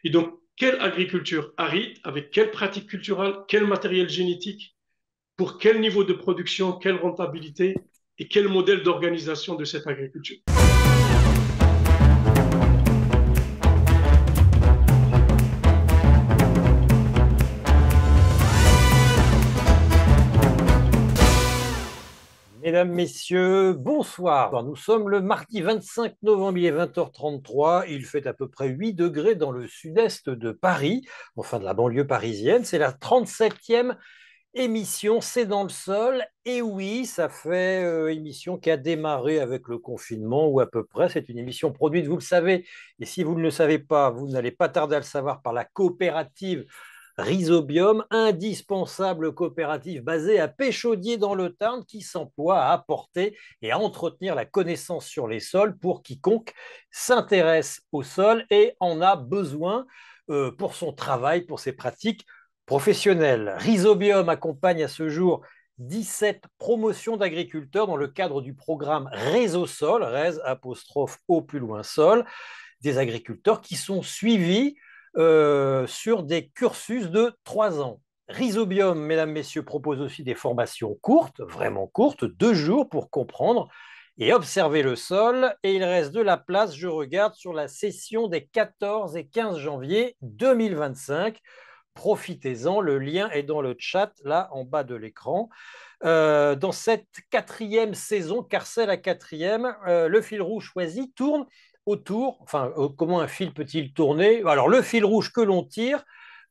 Et donc, quelle agriculture aride, avec quelle pratique culturelle, quel matériel génétique, pour quel niveau de production, quelle rentabilité et quel modèle d'organisation de cette agriculture. Mesdames, Messieurs, bonsoir. Nous sommes le mardi 25 novembre, il est 20h33. Il fait à peu près 8 degrés dans le sud-est de Paris, enfin de la banlieue parisienne. C'est la 37e émission, c'est dans le sol. Et oui, ça fait émission qui a démarré avec le confinement, ou à peu près. C'est une émission produite, vous le savez. Et si vous ne le savez pas, vous n'allez pas tarder à le savoir, par la coopérative Rhizobium, indispensable coopérative basée à Péchaudier dans le Tarn, qui s'emploie à apporter et à entretenir la connaissance sur les sols pour quiconque s'intéresse au sol et en a besoin pour son travail, pour ses pratiques professionnelles. Rhizobium accompagne à ce jour 17 promotions d'agriculteurs dans le cadre du programme Réseau Sol, Rez apostrophe au plus loin sol, des agriculteurs qui sont suivis sur des cursus de 3 ans. Rhizobium, mesdames, messieurs, propose aussi des formations courtes, vraiment courtes, 2 jours pour comprendre et observer le sol. Et il reste de la place, je regarde, sur la session des 14 et 15 janvier 2025. Profitez-en, le lien est dans le chat, là, en bas de l'écran. Dans cette 4e saison, car c'est la 4e, le fil rouge choisi tourne autour, enfin, comment un fil peut-il tourner? Alors, le fil rouge que l'on tire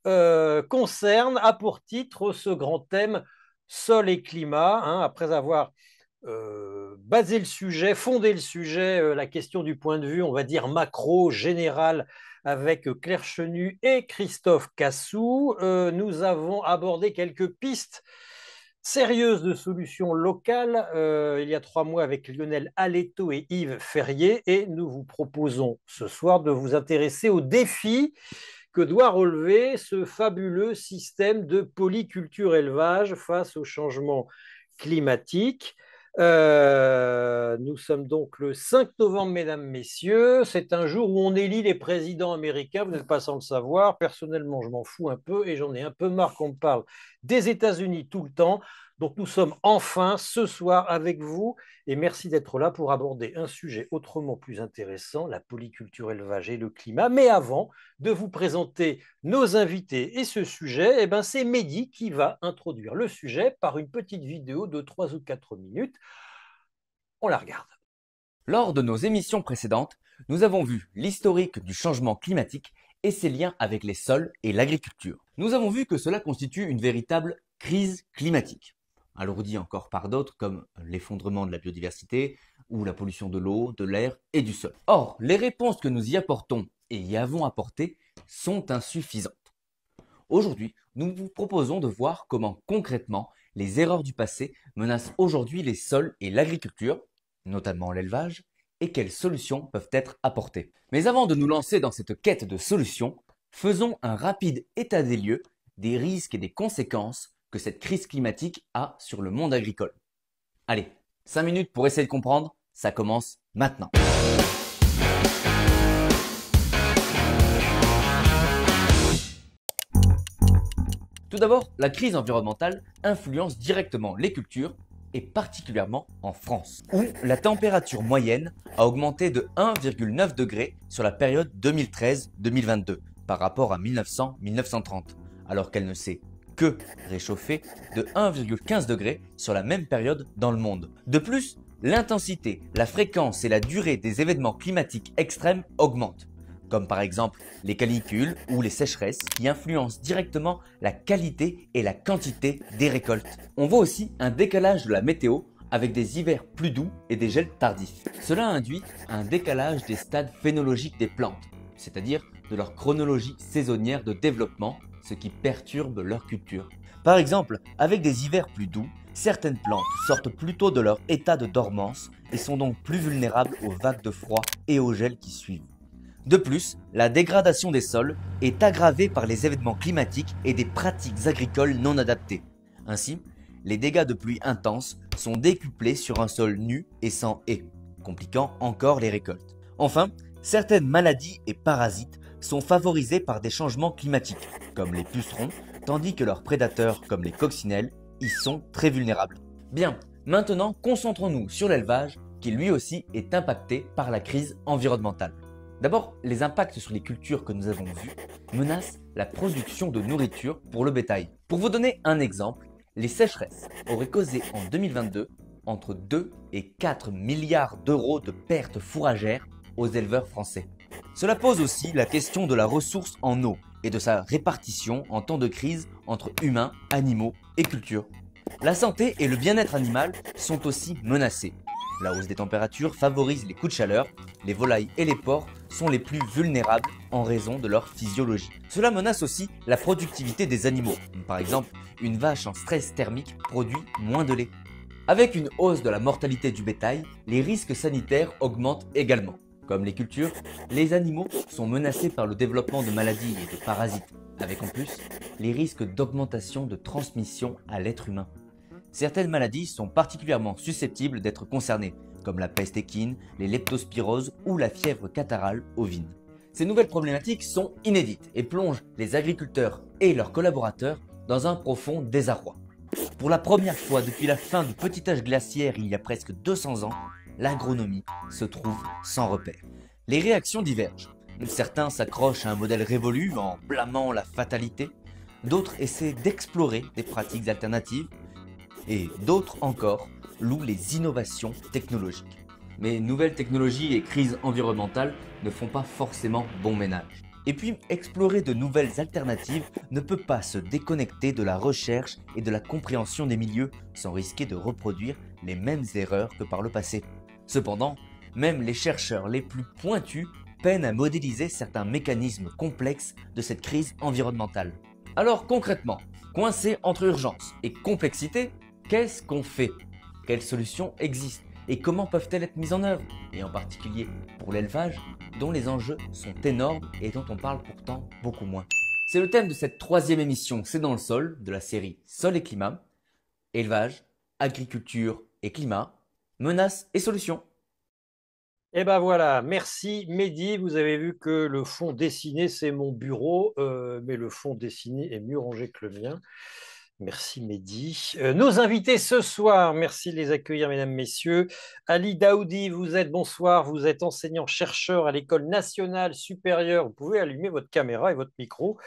concerne, a pour titre, ce grand thème sol et climat, hein, après avoir basé le sujet, fondé le sujet, la question du point de vue, on va dire macro, général, avec Claire Chenu et Christophe Cassou. Nous avons abordé quelques pistes sérieuse de solutions locales il y a 3 mois avec Lionel Aletto et Yves Ferrier, et nous vous proposons ce soir de vous intéresser aux défis que doit relever ce fabuleux système de polyculture élevage face au changement climatique. Nous sommes donc le 5 novembre, mesdames, messieurs. C'est un jour où on élit les présidents américains. Vous n'êtes pas sans le savoir. Personnellement, je m'en fous un peu et j'en ai un peu marre qu'on me parle des États-Unis tout le temps. Donc nous sommes enfin ce soir avec vous et merci d'être là pour aborder un sujet autrement plus intéressant, la polyculture élevage et le climat. Mais avant de vous présenter nos invités et ce sujet, eh ben c'est Mehdi qui va introduire le sujet par une petite vidéo de 3 ou 4 minutes. On la regarde. Lors de nos émissions précédentes, nous avons vu l'historique du changement climatique et ses liens avec les sols et l'agriculture. Nous avons vu que cela constitue une véritable crise climatique, alourdie encore par d'autres comme l'effondrement de la biodiversité ou la pollution de l'eau, de l'air et du sol. Or, les réponses que nous y apportons et y avons apportées sont insuffisantes. Aujourd'hui, nous vous proposons de voir comment concrètement les erreurs du passé menacent aujourd'hui les sols et l'agriculture, notamment l'élevage, et quelles solutions peuvent être apportées. Mais avant de nous lancer dans cette quête de solutions, faisons un rapide état des lieux des risques et des conséquences que cette crise climatique a sur le monde agricole. Allez, 5 minutes pour essayer de comprendre, ça commence maintenant. Tout d'abord, la crise environnementale influence directement les cultures et particulièrement en France, où la température moyenne a augmenté de 1,9 degré sur la période 2013-2022 par rapport à 1900-1930, alors qu'elle ne s'est que réchauffée de 1,15 degré sur la même période dans le monde. De plus, l'intensité, la fréquence et la durée des événements climatiques extrêmes augmentent, comme par exemple les canicules ou les sécheresses qui influencent directement la qualité et la quantité des récoltes. On voit aussi un décalage de la météo avec des hivers plus doux et des gels tardifs. Cela induit un décalage des stades phénologiques des plantes, c'est-à-dire de leur chronologie saisonnière de développement, ce qui perturbe leur culture. Par exemple, avec des hivers plus doux, certaines plantes sortent plutôt de leur état de dormance et sont donc plus vulnérables aux vagues de froid et aux gels qui suivent. De plus, la dégradation des sols est aggravée par les événements climatiques et des pratiques agricoles non adaptées. Ainsi, les dégâts de pluie intenses sont décuplés sur un sol nu et sans haies, compliquant encore les récoltes. Enfin, certaines maladies et parasites sont favorisés par des changements climatiques, comme les pucerons, tandis que leurs prédateurs, comme les coccinelles, y sont très vulnérables. Bien, maintenant concentrons-nous sur l'élevage, qui lui aussi est impacté par la crise environnementale. D'abord, les impacts sur les cultures que nous avons vus menacent la production de nourriture pour le bétail. Pour vous donner un exemple, les sécheresses auraient causé en 2022 entre 2 et 4 milliards d'euros de pertes fourragères aux éleveurs français. Cela pose aussi la question de la ressource en eau et de sa répartition en temps de crise entre humains, animaux et cultures. La santé et le bien-être animal sont aussi menacés. La hausse des températures favorise les coups de chaleur, les volailles et les porcs sont les plus vulnérables en raison de leur physiologie. Cela menace aussi la productivité des animaux. Par exemple, une vache en stress thermique produit moins de lait. Avec une hausse de la mortalité du bétail, les risques sanitaires augmentent également. Comme les cultures, les animaux sont menacés par le développement de maladies et de parasites, avec en plus les risques d'augmentation de transmission à l'être humain. Certaines maladies sont particulièrement susceptibles d'être concernées, comme la peste équine, les leptospiroses ou la fièvre catarrhale ovine. Ces nouvelles problématiques sont inédites et plongent les agriculteurs et leurs collaborateurs dans un profond désarroi. Pour la première fois depuis la fin du petit âge glaciaire il y a presque 200 ans, l'agronomie se trouve sans repère. Les réactions divergent. Certains s'accrochent à un modèle révolu en blâmant la fatalité, d'autres essaient d'explorer des pratiques alternatives, et d'autres encore louent les innovations technologiques. Mais nouvelles technologies et crises environnementales ne font pas forcément bon ménage. Et puis, explorer de nouvelles alternatives ne peut pas se déconnecter de la recherche et de la compréhension des milieux sans risquer de reproduire les mêmes erreurs que par le passé. Cependant, même les chercheurs les plus pointus peinent à modéliser certains mécanismes complexes de cette crise environnementale. Alors concrètement, coincé entre urgence et complexité, qu'est-ce qu'on fait? Quelles solutions existent? Et comment peuvent-elles être mises en œuvre? Et en particulier pour l'élevage, dont les enjeux sont énormes et dont on parle pourtant beaucoup moins. C'est le thème de cette troisième émission C'est dans le sol de la série Sol et climat. Élevage, agriculture et climat, menaces et solutions. Et ben voilà, merci Mehdi. Vous avez vu que le fond dessiné, c'est mon bureau, mais le fond dessiné est mieux rangé que le mien. Merci Mehdi. Nos invités ce soir, merci de les accueillir, mesdames, messieurs. Ali Daoudi, bonsoir, vous êtes enseignant-chercheur à l'École nationale supérieure. Vous pouvez allumer votre caméra et votre micro.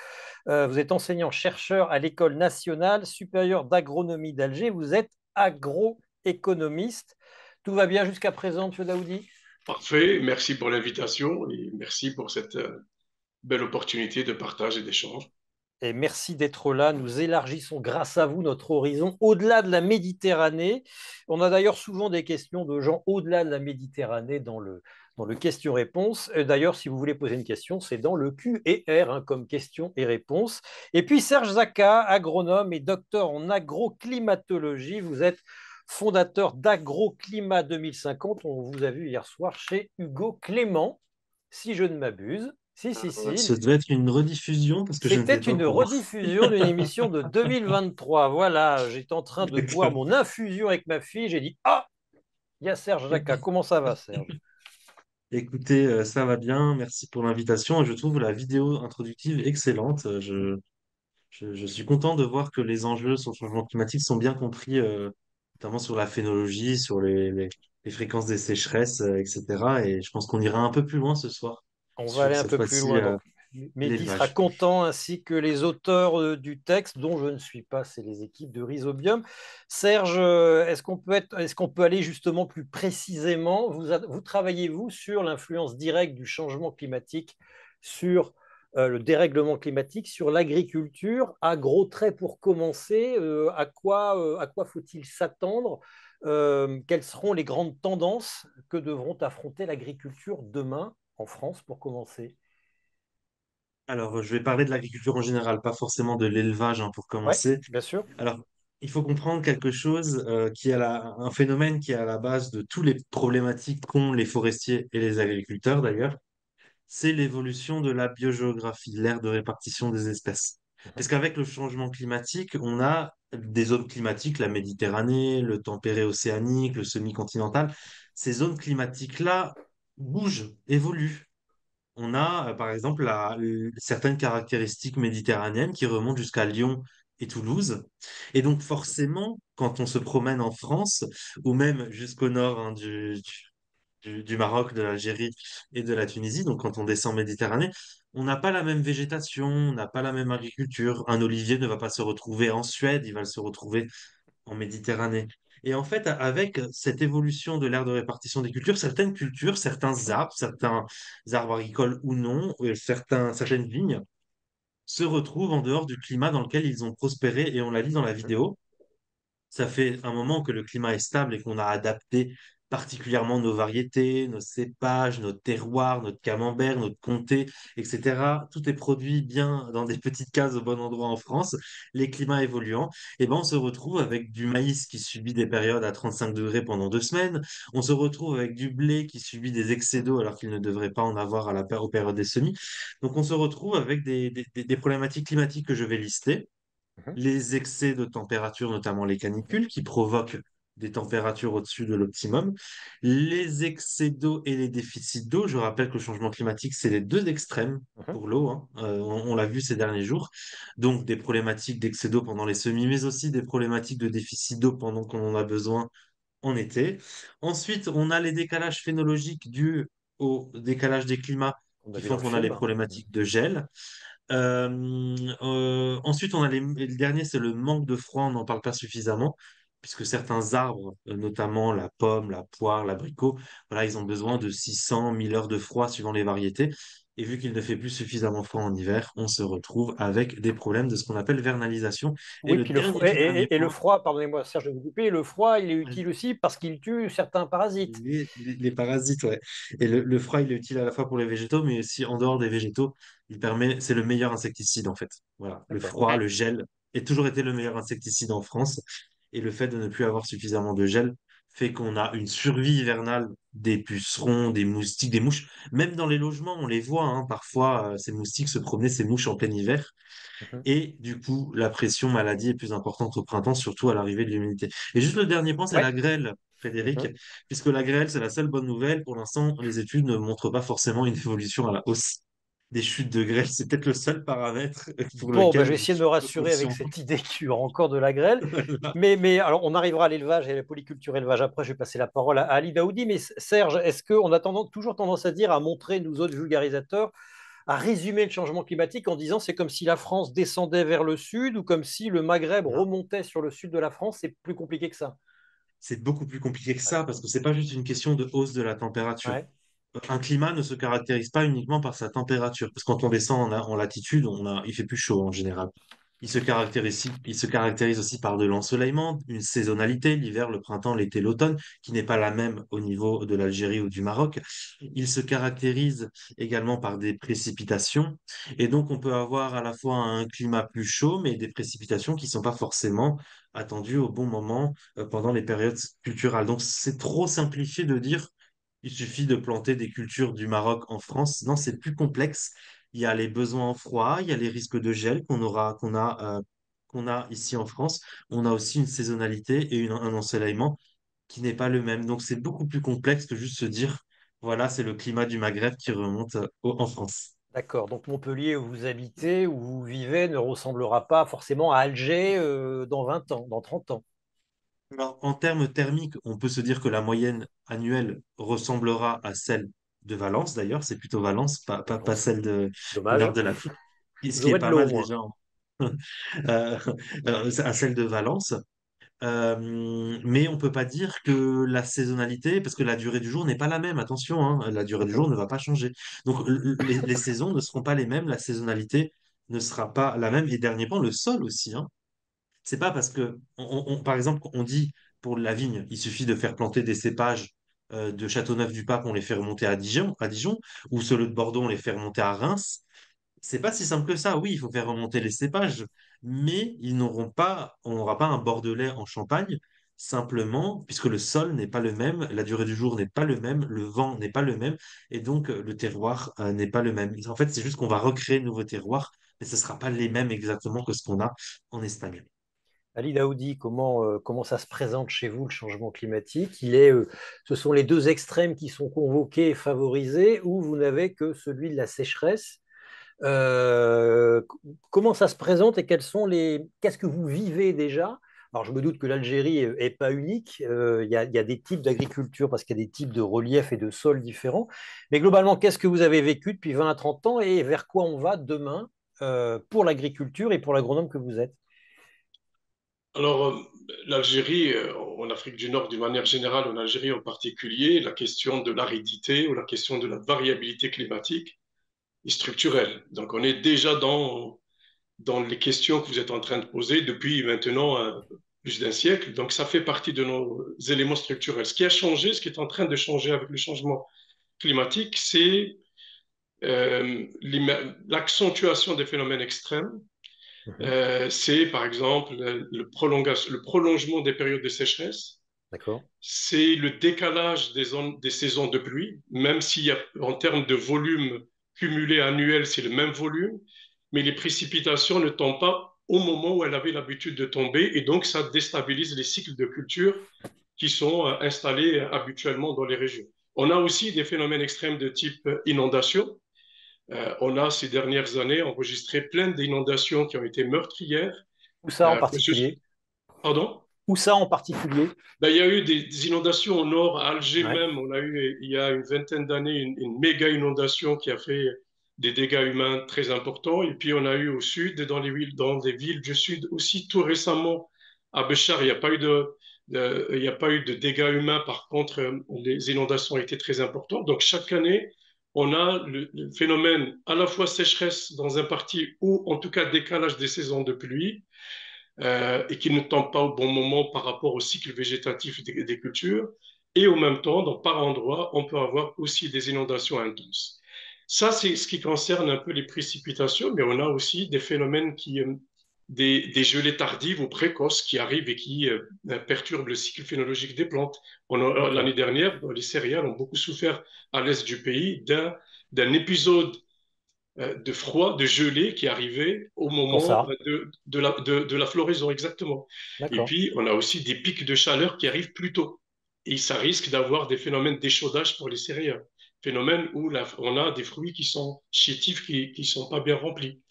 Vous êtes enseignant-chercheur à l'École nationale supérieure d'agronomie d'Alger. Vous êtes agroéconomiste. Tout va bien jusqu'à présent, monsieur Daoudi? Parfait, merci pour l'invitation et merci pour cette belle opportunité de partage et d'échange. Et merci d'être là. Nous élargissons grâce à vous notre horizon au-delà de la Méditerranée. On a d'ailleurs souvent des questions de gens au-delà de la Méditerranée dans le question-réponse. D'ailleurs, si vous voulez poser une question, c'est dans le Q et R, hein, comme question et réponse. Et puis Serge Zaka, agronome et docteur en agroclimatologie. Vous êtes fondateur d'Agroclimat 2050. On vous a vu hier soir chez Hugo Clément, si je ne m'abuse. Si. Ça devait être une rediffusion parce que je C'était n'étais pas au une courant. rediffusion d'une émission de 2023. Voilà, j'étais en train de boire D'accord. mon infusion avec ma fille. J'ai dit, ah, il y a Serge Jacquat. Comment ça va, Serge? Écoutez, ça va bien. Merci pour l'invitation. Je trouve la vidéo introductive excellente. Je suis content de voir que les enjeux sur le changement climatique sont bien compris, notamment sur la phénologie, sur les fréquences des sécheresses, etc. Et je pense qu'on ira un peu plus loin ce soir On va aller sur un cette peu plus fois-ci loin. Donc, Mehdi sera l'élevage. content, ainsi que les auteurs du texte, dont je ne suis pas, c'est les équipes de Rhizobium. Serge, est-ce qu'on peut aller justement plus précisément? Vous travaillez, vous, sur l'influence directe du changement climatique sur le dérèglement climatique, sur l'agriculture. À gros traits pour commencer, à quoi faut-il s'attendre? Quelles seront les grandes tendances que devront affronter l'agriculture demain en France pour commencer? Alors, je vais parler de l'agriculture en général, pas forcément de l'élevage, hein, pour Oui, commencer. bien sûr. Alors, il faut comprendre quelque chose qui est un phénomène qui est à la base de toutes les problématiques qu'ont les forestiers et les agriculteurs d'ailleurs, c'est l'évolution de la biogéographie, l'ère de répartition des espèces. Parce qu'avec le changement climatique, on a des zones climatiques, la Méditerranée, le tempéré océanique, le semi-continental. Ces zones climatiques-là bougent, évoluent. on a par exemple certaines caractéristiques méditerranéennes qui remontent jusqu'à Lyon et Toulouse. Et donc forcément, quand on se promène en France, ou même jusqu'au nord hein, du Maroc, de l'Algérie et de la Tunisie, donc quand on descend en Méditerranée, on n'a pas la même végétation, on n'a pas la même agriculture. Un olivier ne va pas se retrouver en Suède, il va se retrouver en Méditerranée. Et en fait, avec cette évolution de l'ère de répartition des cultures, certaines cultures, certains arbres agricoles ou non, certaines vignes, se retrouvent en dehors du climat dans lequel ils ont prospéré. Et on l'a dit dans la vidéo, ça fait un moment que le climat est stable et qu'on a adapté particulièrement nos variétés, nos cépages, notre terroir, notre camembert, notre comté, etc. Tout est produit bien dans des petites cases au bon endroit en France. Les climats évoluant, et ben on se retrouve avec du maïs qui subit des périodes à 35 degrés pendant 2 semaines. On se retrouve avec du blé qui subit des excès d'eau alors qu'il ne devrait pas en avoir aux périodes des semis. Donc on se retrouve avec des problématiques climatiques que je vais lister, Mhm. les excès de température, notamment les canicules, qui provoquent des températures au-dessus de l'optimum, les excès d'eau et les déficits d'eau. Je rappelle que le changement climatique, c'est les deux extrêmes Mhm. pour l'eau, hein. On l'a vu ces derniers jours. Donc des problématiques d'excès d'eau pendant les semis, mais aussi des problématiques de déficit d'eau pendant qu'on en a besoin en été. Ensuite, on a les décalages phénologiques dus au décalage des climats On a qui vu dans font le qu'on a les film. Mhm. problématiques de gel. Ensuite, on a et le dernier, c'est le manque de froid. On n'en parle pas suffisamment, puisque certains arbres, notamment la pomme, la poire, l'abricot, voilà, ils ont besoin de 600, 1000 heures de froid suivant les variétés. Et vu qu'il ne fait plus suffisamment froid en hiver, on se retrouve avec des problèmes de ce qu'on appelle vernalisation. Et Oui, le puis dernier du dernier et le point, froid, pardonnez-moi Serge de vous couper, le froid, il est utile aussi parce qu'il tue certains parasites. les parasites, ouais. Et le froid, il est utile à la fois pour les végétaux, mais aussi en dehors des végétaux. C'est le meilleur insecticide, en fait. Voilà. Le D'accord, froid, ok. le gel, a toujours été le meilleur insecticide en France. Et le fait de ne plus avoir suffisamment de gel fait qu'on a une survie hivernale des pucerons, des moustiques, des mouches. Même dans les logements, on les voit, hein. Parfois, ces moustiques se promener, ces mouches en plein hiver. Mhm. Et du coup, la pression maladie est plus importante au printemps, surtout à l'arrivée de l'humidité. Et juste le dernier point, c'est Ouais. la grêle, Frédéric, Mhm. puisque la grêle, c'est la seule bonne nouvelle. Pour l'instant, les études ne montrent pas forcément une évolution à la hausse des chutes de grêle. C'est peut-être le seul paramètre pour Bon, ben, lequel je vais je essayer de suis me un peu rassurer avec confiant. cette idée qu'il y aura encore de la grêle. Mais alors, on arrivera à l'élevage et à la polyculture élevage après. Je vais passer la parole à Ali Daoudi. Mais Serge, est-ce qu'on a toujours tendance à dire, à montrer, nous autres vulgarisateurs, à résumer le changement climatique en disant c'est comme si la France descendait vers le sud ou comme si le Maghreb Non, remontait sur le sud de la France? C'est plus compliqué que ça. c'est beaucoup plus compliqué que Ouais. ça, parce que c'est pas juste une question de hausse de la température. Ouais. Un climat ne se caractérise pas uniquement par sa température, parce que quand on descend en latitude, il fait plus chaud en général. Il se caractérise aussi par de l'ensoleillement, une saisonnalité, l'hiver, le printemps, l'été, l'automne, qui n'est pas la même au niveau de l'Algérie ou du Maroc. Il se caractérise également par des précipitations, et donc on peut avoir à la fois un climat plus chaud, mais des précipitations qui ne sont pas forcément attendues au bon moment pendant les périodes culturelles. Donc c'est trop simplifié de dire il suffit de planter des cultures du Maroc en France. Non, c'est plus complexe. Il y a les besoins en froid, il y a les risques de gel qu'on a ici en France. On a aussi une saisonnalité et un ensoleillement qui n'est pas le même. Donc c'est beaucoup plus complexe que juste se dire, voilà, c'est le climat du Maghreb qui remonte en France. D'accord. Donc Montpellier, où vous habitez, où vous vivez, ne ressemblera pas forcément à Alger dans 20 ans, dans 30 ans. Alors, en termes thermiques, on peut se dire que la moyenne annuelle ressemblera à celle de Valence, d'ailleurs. C'est plutôt Valence, pas Valence. celle de Dommage. l'Arc de la Fou, ce Vous qui est aurez de pas l'eau, mal moi. déjà, euh, à celle de Valence. Mais on peut pas dire que la saisonnalité, parce que la durée du jour n'est pas la même, attention, hein, la durée du jour Mhm. ne va pas changer. Donc les saisons ne seront pas les mêmes, la saisonnalité ne sera pas la même. Et dernier point, le sol aussi, hein. C'est pas parce que, par exemple, on dit pour la vigne, il suffit de faire planter des cépages de Châteauneuf-du-Pape, on les fait remonter à Dijon, ou ceux de Bordeaux, on les fait remonter à Reims. C'est pas si simple que ça. Oui, il faut faire remonter les cépages, mais on n'aura pas un Bordelais en Champagne, simplement, puisque le sol n'est pas le même, la durée du jour n'est pas le même, le vent n'est pas le même, et donc le terroir n'est pas le même. En fait, c'est juste qu'on va recréer de nouveaux terroirs, mais ce ne sera pas les mêmes exactement que ce qu'on a en Espagne. Ali Daoudi, comment ça se présente chez vous, le changement climatique? Ce sont les deux extrêmes qui sont convoqués et favorisés, ou vous n'avez que celui de la sécheresse? Euh, Comment ça se présente et qu'est-ce que vous vivez déjà? Alors, je me doute que l'Algérie n'est pas unique. Il y a des types d'agriculture parce qu'il y a des types de reliefs et de sols différents. Mais globalement, qu'est-ce que vous avez vécu depuis 20 à 30 ans et vers quoi on va demain pour l'agriculture et pour l'agronome que vous êtes? Alors, l'Algérie, en Afrique du Nord d'une manière générale, en Algérie en particulier, la question de l'aridité ou la question de la variabilité climatique est structurelle. Donc, on est déjà dans les questions que vous êtes en train de poser depuis maintenant plus d'un siècle. Donc, ça fait partie de nos éléments structurels. Ce qui a changé, ce qui est en train de changer avec le changement climatique, c'est l'accentuation des phénomènes extrêmes. Mhm. C'est par exemple le prolongement des périodes de sécheresse, D'accord. c'est le décalage des saisons de pluie, même s'il y a en termes de volume cumulé annuel, c'est le même volume, mais les précipitations ne tombent pas au moment où elles avaient l'habitude de tomber, et donc ça déstabilise les cycles de culture qui sont installés habituellement dans les régions. On a aussi des phénomènes extrêmes de type inondation. On a ces dernières années enregistré plein d'inondations qui ont été meurtrières. Où ça en Que ce... particulier? Pardon? Où ça en particulier? Ben, il y a eu des inondations au nord, à Alger Ouais. même. On a eu, il y a une vingtaine d'années, une méga inondation qui a fait des dégâts humains très importants. Et puis, on a eu au sud, dans des villes du sud aussi, tout récemment, à Béchar, il n'y a pas eu il n'y a pas eu de dégâts humains. Par contre, les inondations ont été très importantes. Donc, chaque année, on a le phénomène à la fois sécheresse dans un parti ou en tout cas décalage des saisons de pluie et qui ne tombe pas au bon moment par rapport au cycle végétatif des cultures. Et en même temps, par endroits, on peut avoir aussi des inondations intenses. Ça, c'est ce qui concerne un peu les précipitations, mais on a aussi des phénomènes des gelées tardives ou précoces qui arrivent et qui perturbent le cycle phénologique des plantes. L'année D'accord. dernière, les céréales ont beaucoup souffert à l'est du pays d'un épisode de froid, de gelée qui arrivait au Quand moment ça? de la floraison, exactement. Et D'accord. puis, on a aussi des pics de chaleur qui arrivent plus tôt. Et ça risque d'avoir des phénomènes d'échaudage pour les céréales. Phénomène où on a des fruits qui sont chétifs, qui ne sont pas bien remplis.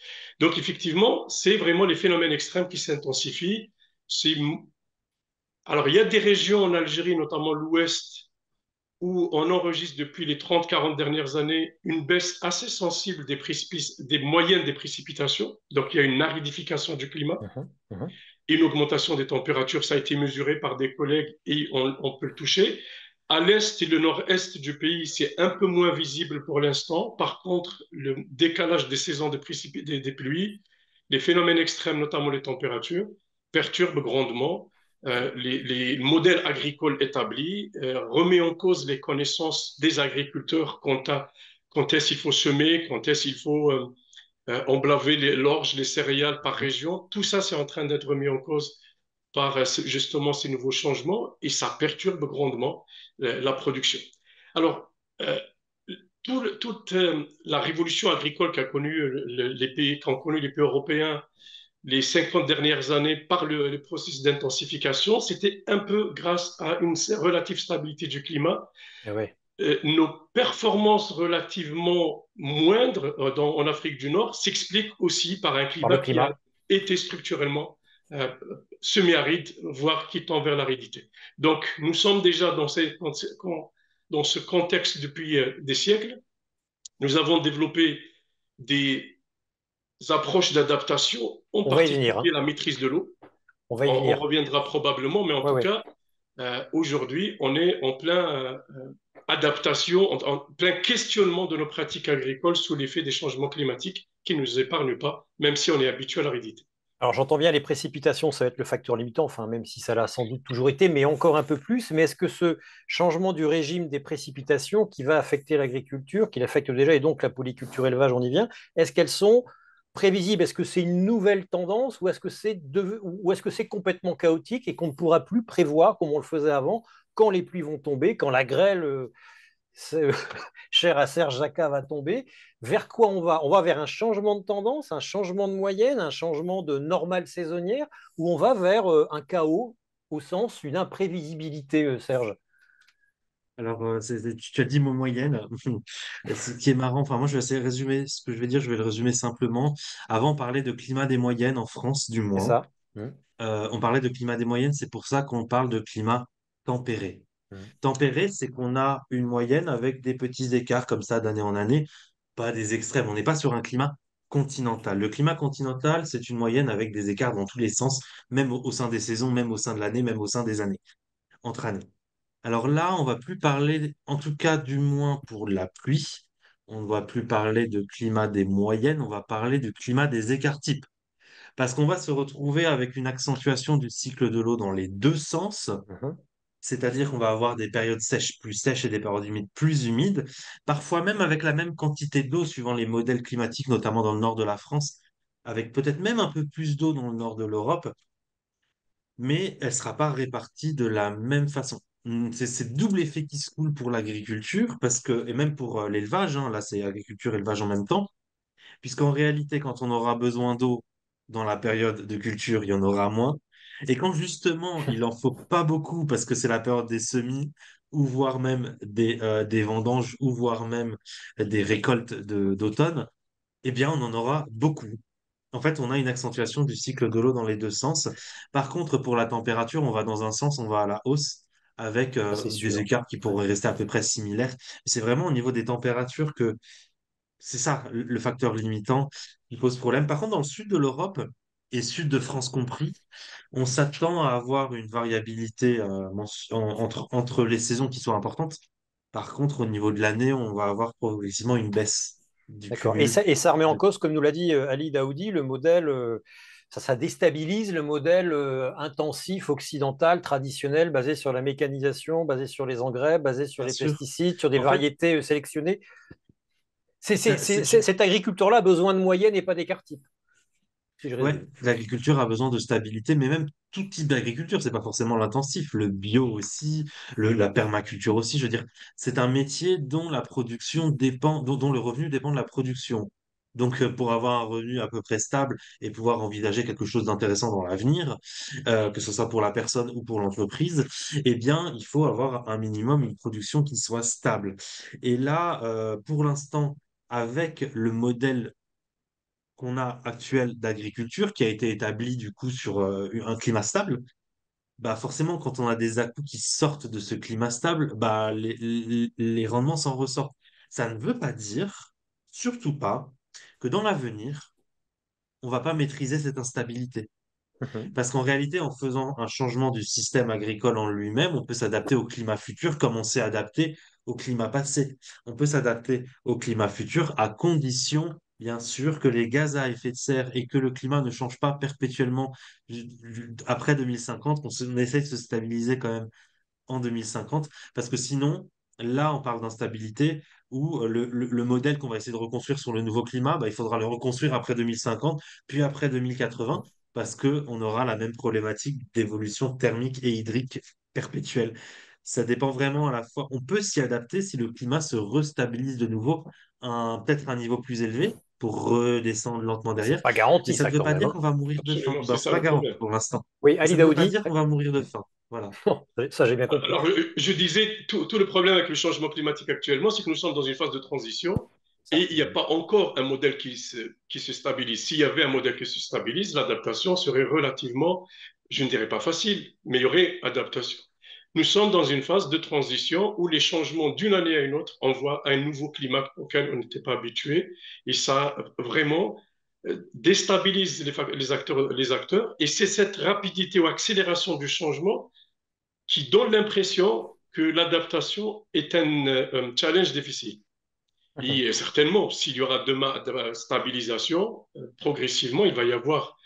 Donc, effectivement, c'est vraiment les phénomènes extrêmes qui s'intensifient. C'est... Alors, il y a des régions en Algérie, notamment l'ouest, où on enregistre depuis les 30-40 dernières années une baisse assez sensible des moyennes des précipitations. Donc, il y a une aridification du climat Mhm. Mhm. et une augmentation des températures. Ça a été mesuré par des collègues et on peut le toucher. À l'est et le nord-est du pays, c'est un peu moins visible pour l'instant. Par contre, le décalage des saisons des pluies, les phénomènes extrêmes, notamment les températures, perturbent grandement les modèles agricoles établis, remet en cause les connaissances des agriculteurs quant à quand est-ce qu'il faut semer, quand est-ce qu'il faut emblaver l'orge, les céréales par Mhm. région. Tout ça, c'est en train d'être mis en cause par justement ces nouveaux changements et ça perturbe grandement la production. Alors, euh, toute la révolution agricole qu'a connue les pays, qu'ont connu les pays européens les 50 dernières années par le processus d'intensification, c'était un peu grâce à une relative stabilité du climat. Eh ouais. Nos performances relativement moindres en Afrique du Nord s'expliquent aussi par un Par le climat qui a climat. été structurellement euh, semi-aride, voire qui tend vers l'aridité. Donc, nous sommes déjà dans ce contexte depuis des siècles. Nous avons développé des approches d'adaptation, en On va y venir, particulier hein. la maîtrise de l'eau. On va y On venir. reviendra probablement, mais en Ouais, tout ouais. cas, aujourd'hui, on est en plein adaptation, en plein questionnement de nos pratiques agricoles sous l'effet des changements climatiques qui ne nous épargnent pas, même si on est habitué à l'aridité. Alors j'entends bien les précipitations, ça va être le facteur limitant, enfin même si ça l'a sans doute toujours été, mais encore un peu plus. Mais est-ce que ce changement du régime des précipitations qui va affecter l'agriculture, qui l'affecte déjà, et donc la polyculture élevage, on y vient, est-ce qu'elles sont prévisibles? Est-ce que c'est une nouvelle tendance ou est-ce que c'est complètement chaotique et qu'on ne pourra plus prévoir comme on le faisait avant, quand les pluies vont tomber, quand la grêle cher à Serge Jacquat, va tomber. Vers quoi on va? On va vers un changement de tendance, un changement de moyenne, un changement de normale saisonnière, ou on va vers un chaos au sens une imprévisibilité, Serge? Alors, tu as dit mot moyenne. Ce qui est marrant, enfin, moi, je vais essayer de résumer ce que je vais dire, je vais le résumer simplement. Avant, on parlait de climat des moyennes en France, du C'est moins. ça? On parlait de climat des moyennes, c'est pour ça qu'on parle de climat tempéré. Mhm. Tempéré, c'est qu'on a une moyenne avec des petits écarts comme ça d'année en année, pas des extrêmes. On n'est pas sur un climat continental. Le climat continental, c'est une moyenne avec des écarts dans tous les sens, même au sein des saisons, même au sein de l'année, même au sein des années, entre années. Alors là, on va plus parler, en tout cas du moins pour la pluie, on ne va plus parler de climat des moyennes, on va parler du climat des écarts types. Parce qu'on va se retrouver avec une accentuation du cycle de l'eau dans les deux sens, Mhm. c'est-à-dire qu'on va avoir des périodes sèches plus sèches et des périodes humides plus humides, parfois même avec la même quantité d'eau suivant les modèles climatiques, notamment dans le nord de la France, avec peut-être même un peu plus d'eau dans le nord de l'Europe, mais elle ne sera pas répartie de la même façon. C'est ce double effet qui se coule pour l'agriculture, parce que, et même pour l'élevage, hein, là c'est agriculture, élevage en même temps, puisqu'en réalité, quand on aura besoin d'eau dans la période de culture, il y en aura moins. Et quand justement, il en faut pas beaucoup, parce que c'est la période des semis, ou voire même des vendanges, ou voire même des récoltes d'automne, eh bien, on en aura beaucoup. En fait, on a une accentuation du cycle de l'eau dans les deux sens. Par contre, pour la température, on va dans un sens, on va à la hausse avec Ça, c'est des sûr. écarts qui Ouais. pourraient rester à peu près similaires. C'est vraiment au niveau des températures que c'est ça le facteur limitant qui pose problème. Par contre, dans le sud de l'Europe et sud de France compris, on s'attend à avoir une variabilité entre les saisons qui sont importantes. Par contre, au niveau de l'année, on va avoir progressivement une baisse du D'accord. Et cumul. ça remet en cause, comme nous l'a dit Ali Daoudi, le modèle, ça déstabilise le modèle intensif occidental, traditionnel, basé sur la mécanisation, basé sur les engrais, basé sur Bien les sûr. pesticides, sur des En fait, variétés sélectionnées. c'est une Cet agriculteur-là a besoin de moyenne et pas d'écart type, si je Ouais, résume. l'agriculture a besoin de stabilité, mais même tout type d'agriculture, c'est pas forcément l'intensif, le bio aussi, la permaculture aussi, je veux dire, c'est un métier dont la production dépend, dont le revenu dépend de la production. Donc, pour avoir un revenu à peu près stable et pouvoir envisager quelque chose d'intéressant dans l'avenir, que ce soit pour la personne ou pour l'entreprise, eh bien, il faut avoir un minimum, une production qui soit stable. Et là, pour l'instant, avec le modèle qu'on a actuel d'agriculture qui a été établi du coup sur un climat stable, bah forcément quand on a des à-coups qui sortent de ce climat stable, bah les rendements s'en ressortent. Ça ne veut pas dire, surtout pas, que dans l'avenir, on va pas maîtriser cette instabilité. Mhm. Parce qu'en réalité, en faisant un changement du système agricole en lui-même, on peut s'adapter au climat futur comme on s'est adapté au climat passé. On peut s'adapter au climat futur à condition, bien sûr, que les gaz à effet de serre et que le climat ne change pas perpétuellement après 2050, qu'on essaie de se stabiliser quand même en 2050, parce que sinon, là, on parle d'instabilité où le modèle qu'on va essayer de reconstruire sur le nouveau climat, bah, il faudra le reconstruire après 2050, puis après 2080, parce qu'on aura la même problématique d'évolution thermique et hydrique perpétuelle. Ça dépend vraiment à la fois. On peut s'y adapter si le climat se restabilise de nouveau, peut-être à un niveau plus élevé, pour redescendre lentement C'est derrière. pas Mais garanti, ça ne ça, veut quand pas même, dire hein. qu'on va mourir de faim. Absolument, c'est Ben, c'est ça pas le garanti problème. pour l'instant. Oui, Mais ça Ali ne veut pas Daoudi. dire qu'on va mourir de faim. Voilà. Ça, j'ai bien compris. Alors, je disais, tout le problème avec le changement climatique actuellement, c'est que nous sommes dans une phase de transition Ça. et il n'y a pas encore un modèle qui se stabilise. S'il y avait un modèle qui se stabilise, l'adaptation serait relativement, je ne dirais pas facile, mais il y aurait adaptation. Nous sommes dans une phase de transition où les changements d'une année à une autre envoient un nouveau climat auquel on n'était pas habitué et ça vraiment déstabilise les acteurs et c'est cette rapidité ou accélération du changement qui donne l'impression que l'adaptation est un challenge difficile. Mhm. Et certainement, s'il y aura demain de la stabilisation, progressivement, il va y avoir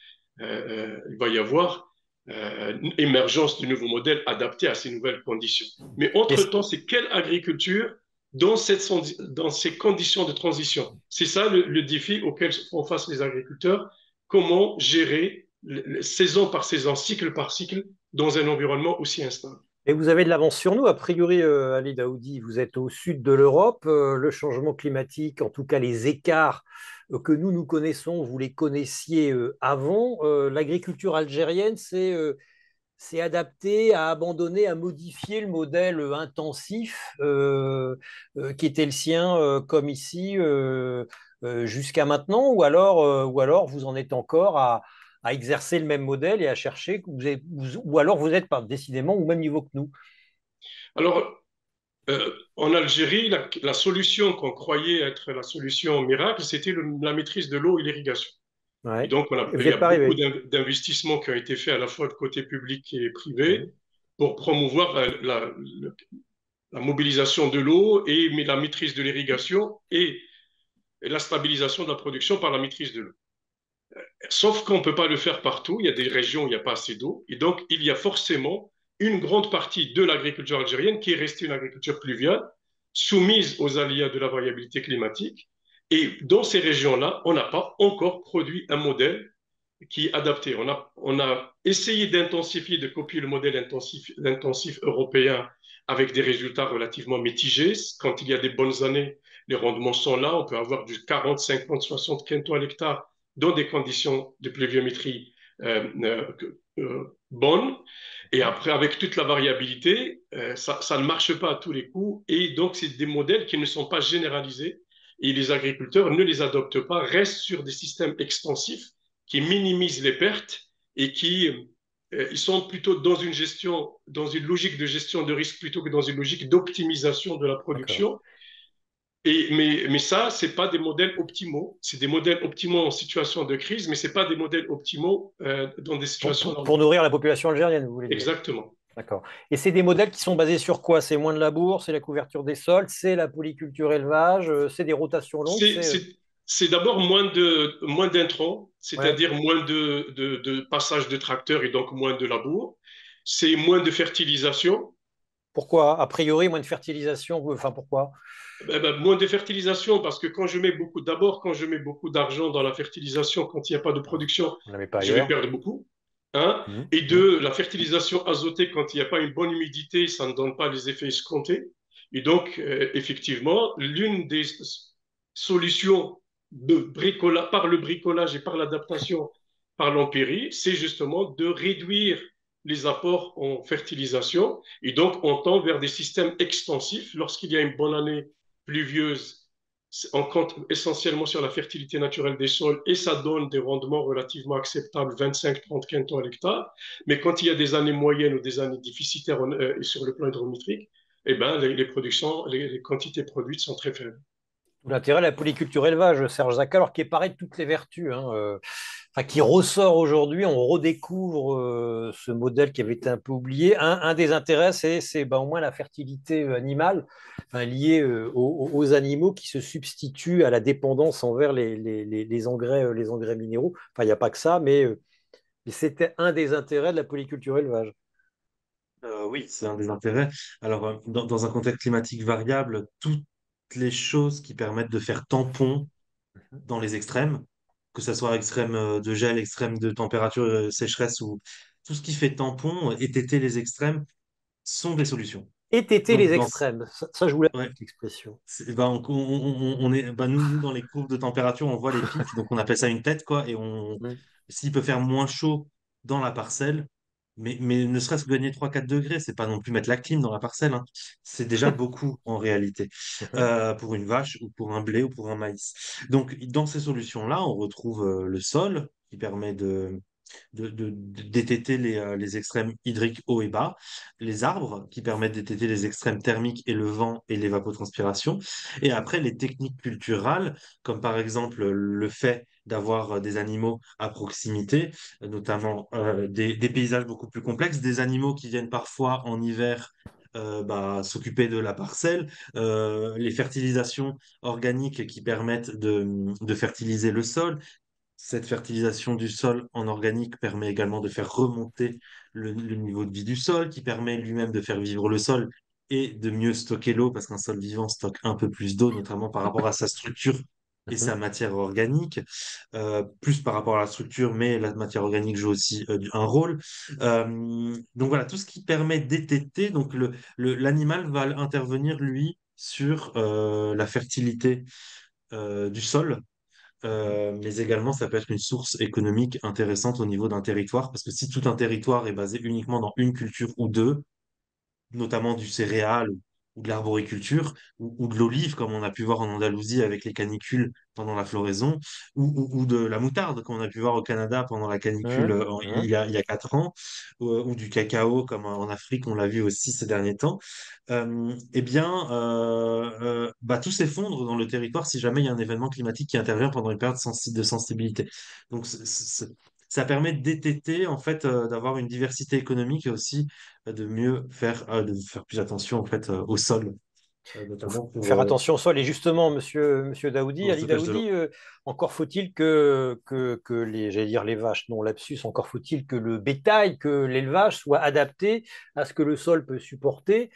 une émergence de nouveaux modèles adaptés à ces nouvelles conditions. Mais Mais entre-temps, c'est quelle agriculture dans ces conditions de transition? C'est ça le défi auquel font face les agriculteurs. Comment gérer saison par saison, cycle par cycle, dans un environnement aussi instable? Et vous avez de l'avance sur nous, a priori, Ali Daoudi. Vous êtes au sud de l'Europe. Le changement climatique, en tout cas les écarts que nous connaissons, vous les connaissiez avant. L'agriculture algérienne, c'est adapté à abandonner, à modifier le modèle intensif qui était le sien, comme ici, jusqu'à maintenant, ou alors vous en êtes encore à exercer le même modèle et à chercher, ou alors vous êtes pas décidément au même niveau que nous. Alors, en Algérie, la solution qu'on croyait être la solution miracle, c'était la maîtrise de l'eau et l'irrigation. Et Ouais. donc, Et vous il y n'y a êtes pas beaucoup arrivé. d'investissements qui ont été faits à la fois de côté public et privé Mhm. pour promouvoir la mobilisation de l'eau et la maîtrise de l'irrigation et la stabilisation de la production par la maîtrise de l'eau. Sauf qu'on ne peut pas le faire partout. Il y a des régions où il n'y a pas assez d'eau. Et donc, il y a forcément une grande partie de l'agriculture algérienne qui est restée une agriculture pluviale, soumise aux aléas de la variabilité climatique. Et dans ces régions-là, on n'a pas encore produit un modèle qui est adapté. On a essayé d'intensifier, de copier le modèle intensif européen avec des résultats relativement mitigés. Quand il y a des bonnes années, les rendements sont là. On peut avoir du 40, 50, 60 quintaux à l'hectare dans des conditions de pluviométrie bonnes. Et après, avec toute la variabilité, ça ne marche pas à tous les coups. Et donc, c'est des modèles qui ne sont pas généralisés. Et les agriculteurs ne les adoptent pas, restent sur des systèmes extensifs qui minimisent les pertes et qui ils sont plutôt dans une gestion, dans une logique de gestion de risque plutôt que dans une logique d'optimisation de la D'accord. production. Mais ça, c'est pas des modèles optimaux. C'est des modèles optimaux en situation de crise, mais c'est pas des modèles optimaux dans des situations Pour normales. nourrir la population algérienne, vous voulez dire. Exactement. D'accord. Et c'est des modèles qui sont basés sur quoi? C'est moins de labour, c'est la couverture des sols, c'est la polyculture élevage, c'est des rotations longues, C'est c'est c'est- c'est d'abord moins d'intrants, ouais. c'est-à-dire moins de passage de tracteurs et donc moins de labour. C'est moins de fertilisation. Pourquoi? A priori, moins de fertilisation. Enfin, pourquoi? Moins de fertilisation, parce que quand je mets beaucoup d'argent dans la fertilisation, quand il n'y a pas de production, On n'avait pas je vais ailleurs. perdre beaucoup. Un. Mhm, Et mhm. deux, la fertilisation azotée, quand il n'y a pas une bonne humidité, ça ne donne pas les effets escomptés. Et donc, effectivement, l'une des solutions par le bricolage et par l'adaptation par l'empérie, c'est justement de réduire les apports en fertilisation. Et donc, on tend vers des systèmes extensifs. Lorsqu'il y a une bonne année pluvieuse, on compte essentiellement sur la fertilité naturelle des sols et ça donne des rendements relativement acceptables, 25-30 quintaux à l'hectare. Mais quand il y a des années moyennes ou des années déficitaires sur le plan hydrométrique, eh ben, les productions, les quantités produites sont très faibles. Tout l'intérêt de la polyculture élevage, Serge Zaka, alors qui est pareil de toutes les vertus, hein, enfin, qui ressort aujourd'hui, on redécouvre ce modèle qui avait été un peu oublié. Un des intérêts, c'est ben, au moins la fertilité animale, enfin, liée aux animaux qui se substituent à la dépendance envers les engrais minéraux. Enfin, il n'y a pas que ça, mais c'était un des intérêts de la polyculture élevage. Oui, c'est un des intérêts. Alors, dans un contexte climatique variable, toutes les choses qui permettent de faire tampon dans les extrêmes, que ce soit extrême de gel, extrême de température, sécheresse ou tout ce qui fait tampon et téter les extrêmes sont des solutions. Et téter Donc, les extrêmes, ça je voulais ouais, cette expression. ben, on est, ben, nous, dans les courbes de température, on voit les pics, donc on appelle ça une tête, quoi, et Mm. s'il peut faire moins chaud dans la parcelle, mais ne serait-ce que gagner 3-4 degrés, c'est pas non plus mettre la clim dans la parcelle, hein. C'est déjà beaucoup en réalité, pour une vache ou pour un blé ou pour un maïs. Donc, dans ces solutions-là, on retrouve le sol qui permet de détecter les extrêmes hydriques hauts et bas, les arbres qui permettent de détecter les extrêmes thermiques et le vent et l'évapotranspiration, et après les techniques culturales, comme par exemple le fait d'avoir des animaux à proximité, notamment des paysages beaucoup plus complexes, des animaux qui viennent parfois en hiver s'occuper de la parcelle, les fertilisations organiques qui permettent de fertiliser le sol. Cette fertilisation du sol en organique permet également de faire remonter le niveau de vie du sol, qui permet lui-même de faire vivre le sol et de mieux stocker l'eau, parce qu'un sol vivant stocke un peu plus d'eau, notamment par rapport à sa structure et sa matière organique, plus par rapport à la structure, mais la matière organique joue aussi un rôle. Donc voilà, tout ce qui permet d'étêter, donc l'animal va intervenir, lui, sur la fertilité du sol. Mais également, ça peut être une source économique intéressante au niveau d'un territoire, parce que si tout un territoire est basé uniquement dans une culture ou deux, notamment du céréal ou de l'arboriculture ou de l'olive, comme on a pu voir en Andalousie avec les canicules pendant la floraison, ou de la moutarde, comme on a pu voir au Canada pendant la canicule Hum, hum. il y a 4 ans, ou du cacao, comme en Afrique, on l'a vu aussi ces derniers temps. Eh bien, bah, tout s'effondre dans le territoire si jamais il y a un événement climatique qui intervient pendant une période de sensibilité. Donc, ça permet d'étêter, en fait, d'avoir une diversité économique et aussi de faire plus attention en fait au sol, Il faut notamment pour faire attention au sol. Et justement, monsieur Daoudi, le Ali stockage de Daoudi, l'eau. encore faut-il que les, j'allais dire les vaches, non, lapsus, encore faut-il que le bétail, que l'élevage soit adapté à ce que le sol peut supporter.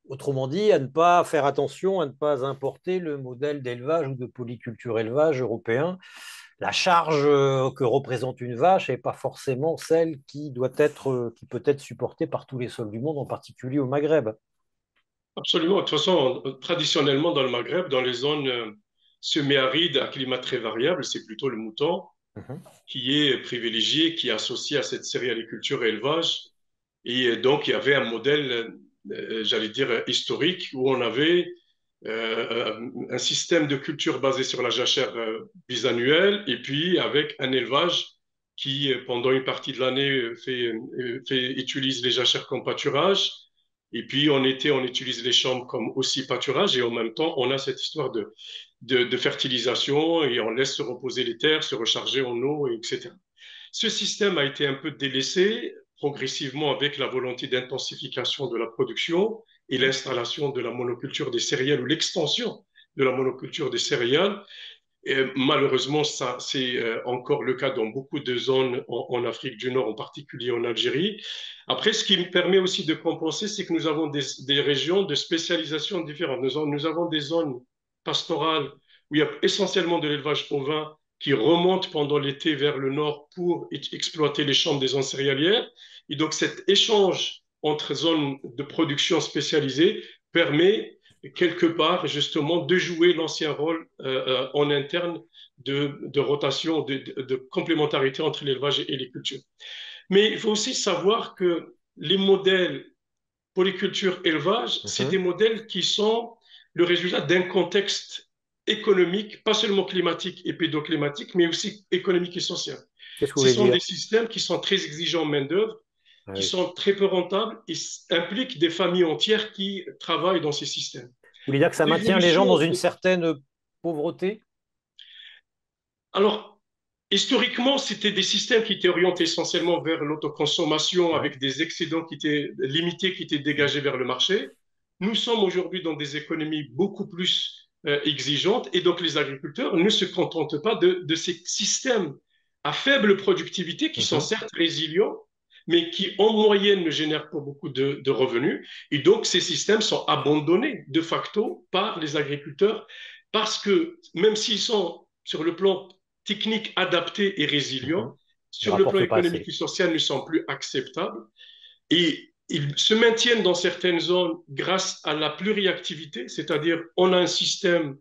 Autrement dit, à ne pas faire attention, à ne pas importer le modèle d'élevage ou de polyculture élevage européen. La charge que représente une vache n'est pas forcément celle qui doit être, qui peut être supportée par tous les sols du monde, en particulier au Maghreb. Absolument. De toute façon, traditionnellement, dans le Maghreb, dans les zones semi-arides à climat très variable, c'est plutôt le mouton Mhm. qui est privilégié, qui est associé à cette céréaliculture et élevage. Et donc, il y avait un modèle, j'allais dire, historique, où on avait un système de culture basé sur la jachère bisannuelle, et puis avec un élevage qui, pendant une partie de l'année, utilise les jachères comme pâturage, et puis en été, on utilise les chambres comme aussi pâturage, et en même temps, on a cette histoire de fertilisation, et on laisse se reposer les terres, se recharger en eau, etc. Ce système a été un peu délaissé progressivement avec la volonté d'intensification de la production et l'installation de la monoculture des céréales ou l'extension de la monoculture des céréales. Et malheureusement, ça, c'est encore le cas dans beaucoup de zones en Afrique du Nord, en particulier en Algérie. Après, ce qui me permet aussi de compenser, c'est que nous avons des régions de spécialisation différentes. Nous avons des zones pastorales où il y a essentiellement de l'élevage ovin qui remonte pendant l'été vers le nord pour exploiter les chambres des zones céréalières. Et donc, cet échange entre zones de production spécialisées permet quelque part justement de jouer l'ancien rôle en interne de rotation, de complémentarité entre l'élevage et les cultures. Mais il faut aussi savoir que les modèles polyculture-élevage, c'est des Mhm. modèles qui sont le résultat d'un contexte économique, pas seulement climatique et pédoclimatique, mais aussi économique et social. Qu'est-ce que vous Ce voulez sont des dire? systèmes qui sont très exigeants en main-d'œuvre, Ah qui oui. sont très peu rentables et impliquent des familles entières qui travaillent dans ces systèmes. Vous voulez dire que ça maintient les gens dans L'évolution une certaine pauvreté? Alors, historiquement, c'était des systèmes qui étaient orientés essentiellement vers l'autoconsommation Ouais. avec des excédents qui étaient limités, qui étaient dégagés vers le marché. Nous sommes aujourd'hui dans des économies beaucoup plus exigeantes et donc les agriculteurs ne se contentent pas de ces systèmes à faible productivité qui sont Mhm. certes résilients, mais qui en moyenne ne génèrent pas beaucoup de revenus. Et donc ces systèmes sont abandonnés de facto par les agriculteurs parce que même s'ils sont sur le plan techniques adaptés et Mhm. résilients, Ils sur le plan rapportent pas économique assez. et social, ne sont plus acceptables. Et ils se maintiennent dans certaines zones grâce à la pluriactivité, c'est-à-dire on a un système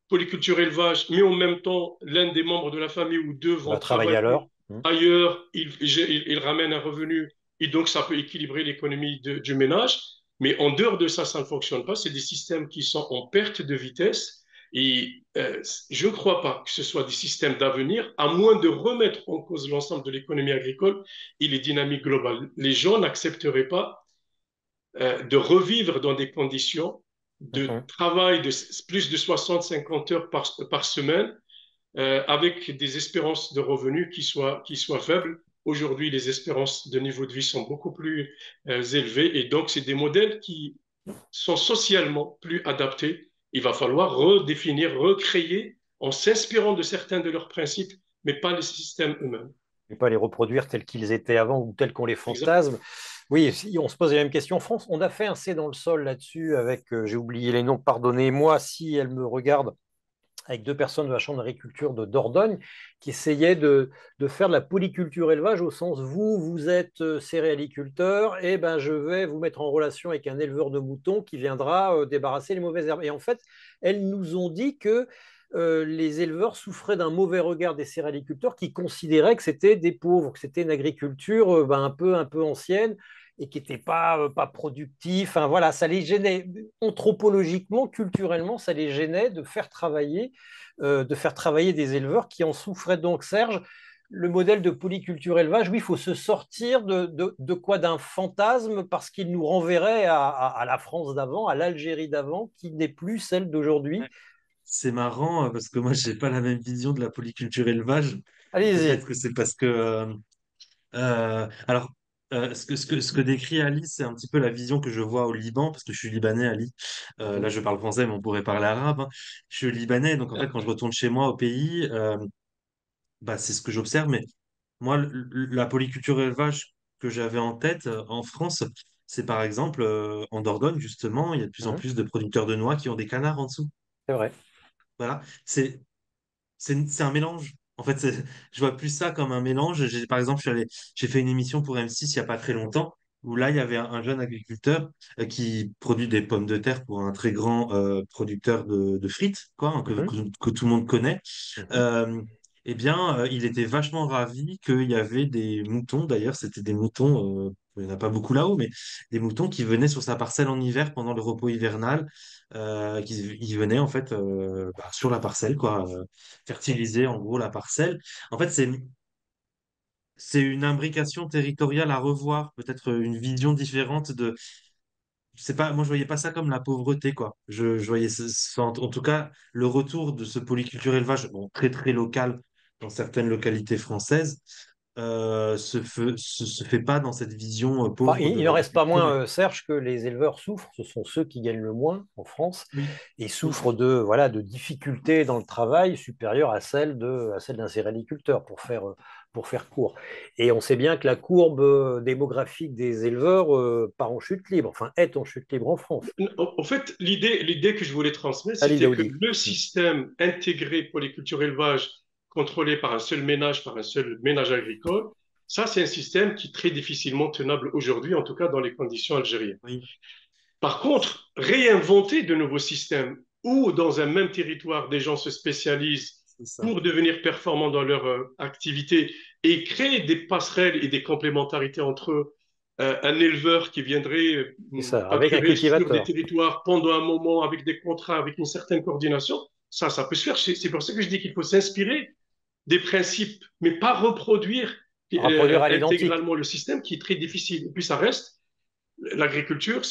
polyculture élevage, mais en même temps, l'un des membres de la famille ou deux Va vont travailler à travailler l'heure. Mhm. ailleurs, il ramène un revenu et donc ça peut équilibrer l'économie du ménage. Mais en dehors de ça, ça ne fonctionne pas. C'est des systèmes qui sont en perte de vitesse et je ne crois pas que ce soit des systèmes d'avenir, à moins de remettre en cause l'ensemble de l'économie agricole et les dynamiques globales. Les gens n'accepteraient pas de revivre dans des conditions de Mhm. travail de plus de 60-50 heures par semaine avec des espérances de revenus qui soient faibles. Aujourd'hui, les espérances de niveau de vie sont beaucoup plus élevées et donc c'est des modèles qui sont socialement plus adaptés. Il va falloir redéfinir, recréer en s'inspirant de certains de leurs principes, mais pas les systèmes eux-mêmes. Et pas les reproduire tels qu'ils étaient avant ou tels qu'on les Exact. fantasme. Oui, si on se pose les mêmes questions. France, on a fait un C dans le sol là-dessus avec, j'ai oublié les noms, pardonnez-moi si elle me regarde, avec deux personnes de la Chambre d'agriculture de Dordogne qui essayaient de faire de la polyculture élevage au sens vous êtes céréaliculteur et ben je vais vous mettre en relation avec un éleveur de moutons qui viendra débarrasser les mauvaises herbes. Et en fait, elles nous ont dit que les éleveurs souffraient d'un mauvais regard des céréaliculteurs qui considéraient que c'était des pauvres, que c'était une agriculture ben, un peu ancienne et qui n'était pas productif. Enfin, voilà, ça les gênait anthropologiquement, culturellement, ça les gênait de faire travailler des éleveurs qui en souffraient. Donc, Serge, le modèle de polyculture élevage, oui, il faut se sortir de quoi d'un fantasme parce qu'il nous renverrait à la France d'avant, à l'Algérie d'avant, qui n'est plus celle d'aujourd'hui. C'est marrant parce que moi, j'ai pas la même vision de la polyculture élevage. Peut-être Allez-y. que c'est parce que alors, ce que décrit Ali, c'est un petit peu la vision que je vois au Liban, parce que je suis libanais, Ali. Là, Mhm, je parle français, mais on pourrait parler arabe, hein. Je suis libanais, donc en fait, quand je retourne chez moi au pays, bah, c'est ce que j'observe. Mais moi, la polyculture élevage que j'avais en tête en France, c'est par exemple en Dordogne, justement, il y a de plus en mhm, plus de producteurs de noix qui ont des canards en dessous. c'est vrai. Voilà. C'est un mélange. En fait, je vois plus ça comme un mélange. Par exemple, j'ai fait une émission pour M6 il n'y a pas très longtemps, où là, il y avait un jeune agriculteur qui produit des pommes de terre pour un très grand producteur de frites, quoi, hein, Mhm, que tout le monde connaît. mhm, Euh, eh bien, il était vachement ravi qu'il y avait des moutons. D'ailleurs, c'était des moutons, il n'y en a pas beaucoup là-haut, mais des moutons qui venaient sur sa parcelle en hiver pendant le repos hivernal, ils venaient en fait bah, sur la parcelle, quoi, fertiliser en gros la parcelle. En fait, c'est une imbrication territoriale à revoir, peut-être une vision différente de. Je sais pas, moi je voyais pas ça comme la pauvreté, quoi. Je voyais en tout cas le retour de ce polyculture élevage, bon, très très local dans certaines localités françaises, se fait pas dans cette vision Enfin, pauvre de il n'en reste pas l'agriculture. moins, Serge, que les éleveurs souffrent. Ce sont ceux qui gagnent le moins en France Oui, et oui, souffrent voilà, de difficultés dans le travail supérieures à celle d'un céréaliculteur, pour faire court. Et on sait bien que la courbe démographique des éleveurs part en chute libre, enfin est en chute libre en France. En fait, l'idée que je voulais transmettre, Ali c'était que Daoudi. le système intégré polyculture élevage contrôlé par un seul ménage, par un seul ménage agricole, ça, c'est un système qui est très difficilement tenable aujourd'hui, en tout cas dans les conditions algériennes. oui, Par contre, réinventer de nouveaux systèmes où dans un même territoire, des gens se spécialisent c'est ça. pour devenir performants dans leur activité et créer des passerelles et des complémentarités entre eux. Un éleveur qui viendrait C'est ça, avec un pâturer sur des cultivateur. territoires pendant un moment avec des contrats, avec une certaine coordination, ça peut se faire. C'est pour ça que je dis qu'il faut s'inspirer des principes, mais pas reproduire Reproduire à l'identique. intégralement le système qui est très difficile. Et puis ça reste l'agriculture,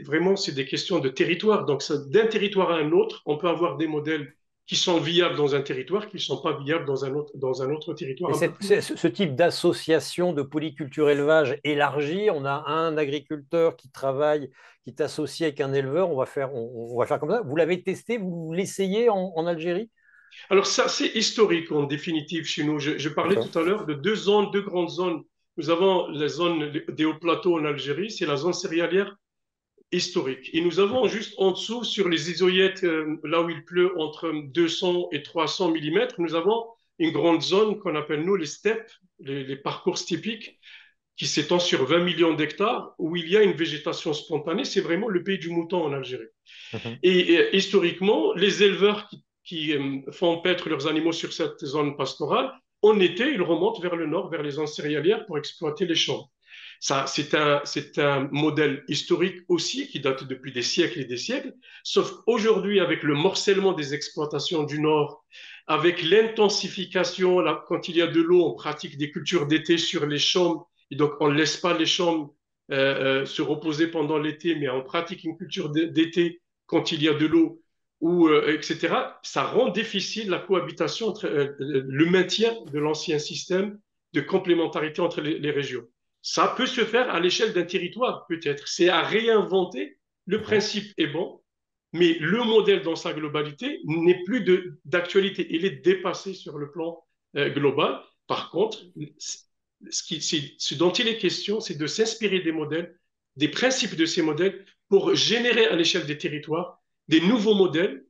vraiment c'est des questions de territoire. Donc, d'un territoire à un autre, on peut avoir des modèles qui sont viables dans un territoire, qui ne sont pas viables dans un autre territoire Et un peu plus loin. ce type d'association de polyculture élevage élargie, on a un agriculteur qui travaille, qui est associé avec un éleveur, on va faire comme ça. Vous l'avez testé, vous l'essayez en Algérie? Alors ça, c'est historique en définitive chez nous. Je parlais D'accord. tout à l'heure de deux zones, deux grandes zones. Nous avons la zone des hauts plateaux en Algérie, c'est la zone céréalière historique. Et nous avons Mhm, juste en dessous, sur les isoyettes, là où il pleut entre 200 et 300 millimètres, nous avons une grande zone qu'on appelle nous les steppes, les parcours typiques, qui s'étend sur 20 millions d'hectares, où il y a une végétation spontanée. C'est vraiment le pays du mouton en Algérie. mhm. Et historiquement, les éleveurs qui font paître leurs animaux sur cette zone pastorale, en été, ils remontent vers le nord, vers les zones céréalières pour exploiter les champs. Ça, c'est un modèle historique aussi qui date depuis des siècles et des siècles, sauf qu'aujourd'hui, avec le morcellement des exploitations du Nord, avec l'intensification, là, quand il y a de l'eau, on pratique des cultures d'été sur les champs, et donc on ne laisse pas les champs se reposer pendant l'été, mais on pratique une culture d'été quand il y a de l'eau, ou, etc. Ça rend difficile la cohabitation entre le maintien de l'ancien système de complémentarité entre les régions. Ça peut se faire à l'échelle d'un territoire, peut-être. C'est à réinventer. Le Mhm. principe est bon, mais le modèle dans sa globalité n'est plus d'actualité. Il est dépassé sur le plan global. Par contre, ce dont il est question, c'est de s'inspirer des modèles, des principes de ces modèles pour générer à l'échelle des territoires des nouveaux modèles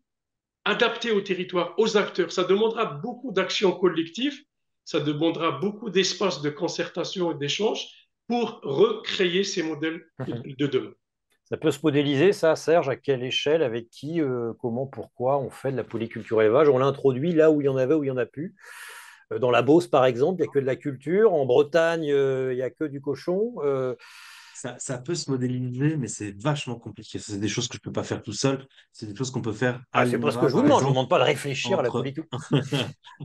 adapté au territoire, aux acteurs. Ça demandera beaucoup d'actions collectives, ça demandera beaucoup d'espace de concertation et d'échange pour recréer ces modèles de demain. Ça peut se modéliser, ça, Serge, à quelle échelle, avec qui, comment, pourquoi on fait de la polyculture élevage? On l'a introduit là où il y en avait, où il n'y en a plus. Dans la Beauce, par exemple, il n'y a que de la culture. En Bretagne, il n'y a que du cochon. Ça peut se modéliser, mais c'est vachement compliqué. C'est des choses que je peux pas faire tout seul. C'est des choses qu'on peut faire à C'est pas ce que l'INRA, je vous par demande. Je vous exemple, demande pas de réfléchir à la entre, polyculture.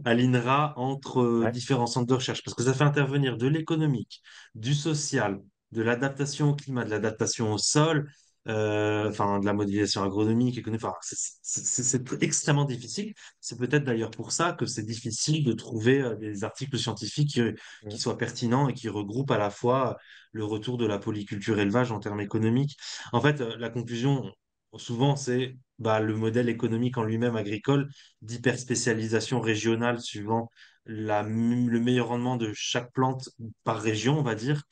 à l'INRA, entre Ouais. différents centres de recherche, parce que ça fait intervenir de l'économique, du social, de l'adaptation au climat, de l'adaptation au sol, enfin, de la modélisation agronomique, économique. Enfin, c'est extrêmement difficile. C'est peut-être d'ailleurs pour ça que c'est difficile de trouver des articles scientifiques qui Mm. soient pertinents et qui regroupent à la fois le retour de la polyculture élevage en termes économiques. En fait, la conclusion, souvent, c'est bah, le modèle économique en lui-même agricole d'hyperspécialisation régionale suivant le meilleur rendement de chaque plante par région, on va dire,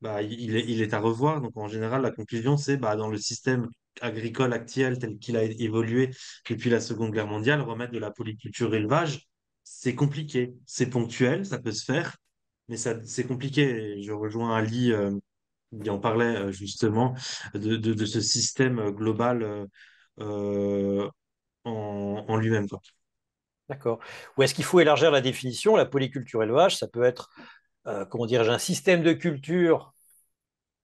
bah, il est à revoir. Donc, en général, la conclusion, c'est bah, dans le système agricole actuel tel qu'il a évolué depuis la Seconde Guerre mondiale, remettre de la polyculture élevage, c'est compliqué. C'est ponctuel, ça peut se faire, mais c'est compliqué. Et je rejoins Ali qui en parlait justement de ce système global euh, en lui-même, quoi. D'accord. Ou est-ce qu'il faut élargir la définition? La polyculture élevage, ça peut être, comment dirais-je, un système de culture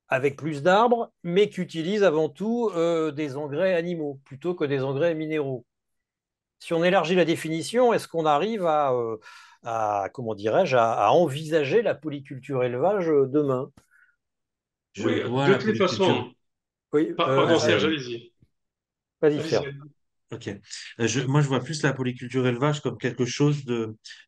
avec plus d'arbres, mais qui utilise avant tout des engrais animaux plutôt que des engrais minéraux. Si on élargit la définition, est-ce qu'on arrive comment dirais-je, à envisager la polyculture élevage demain? Je Oui, vois de la toutes les polyculture. Oui, façons. Pardon, Vas-y, Serge, Ali. allez-y. vas-y, Allez-y, Serge. allez-y. Ok. Moi, je vois plus la polyculture élevage comme quelque chose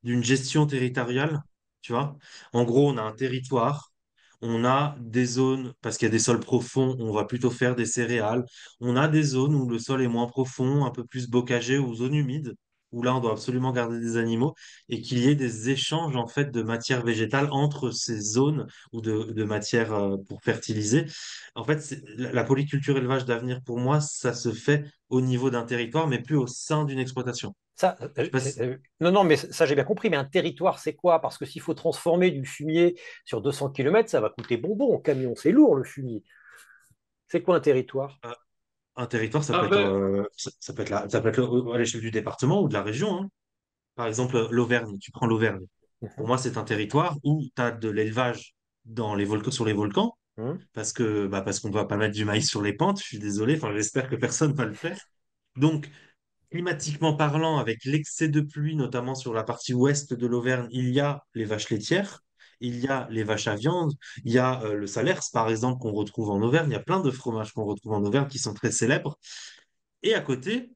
d'une gestion territoriale, tu vois. En gros, on a un territoire, on a des zones, parce qu'il y a des sols profonds, on va plutôt faire des céréales. On a des zones où le sol est moins profond, un peu plus bocagé, ou zones humides, où là, on doit absolument garder des animaux, et qu'il y ait des échanges, en fait, de matière végétale entre ces zones ou de matière pour fertiliser. En fait, la polyculture élevage d'avenir, pour moi, ça se fait au niveau d'un territoire, mais plus au sein d'une exploitation. Ça, Je sais pas si- non, non, mais ça j'ai bien compris, mais un territoire, c'est quoi? Parce que s'il faut transformer du fumier sur 200 kilomètres, ça va coûter bonbon en camion, c'est lourd le fumier. C'est quoi un territoire? euh, un territoire, ça peut Ah être, ben, ça peut être à l'échelle du département ou de la région, hein. Par exemple, l'Auvergne, tu prends l'Auvergne. Pour Mhm. moi, c'est un territoire où tu as de l'élevage dans les volcans, sur les volcans, Mhm. parce qu'on ne va pas mettre du maïs sur les pentes, je suis désolé, enfin, j'espère que personne ne va le faire. Donc, climatiquement parlant, avec l'excès de pluie, notamment sur la partie ouest de l'Auvergne, il y a les vaches laitières, il y a les vaches à viande, il y a le Salers, par exemple, qu'on retrouve en Auvergne. Il y a plein de fromages qu'on retrouve en Auvergne qui sont très célèbres. Et à côté,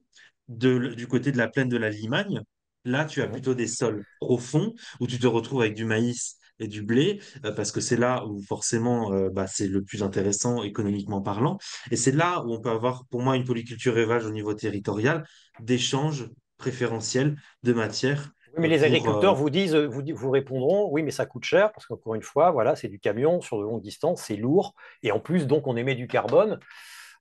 du côté de la plaine de la Limagne, là, tu as Mhm. plutôt des sols profonds où tu te retrouves avec du maïs et du blé, parce que c'est là où forcément bah, c'est le plus intéressant économiquement parlant. Et c'est là où on peut avoir, pour moi, une polyculture élevage au niveau territorial, d'échanges préférentiels de matières Oui, mais les pour... agriculteurs vous disent, vous répondront, oui, mais ça coûte cher, parce qu'encore une fois, voilà, c'est du camion sur de longues distances, c'est lourd, et en plus, donc, on émet du carbone.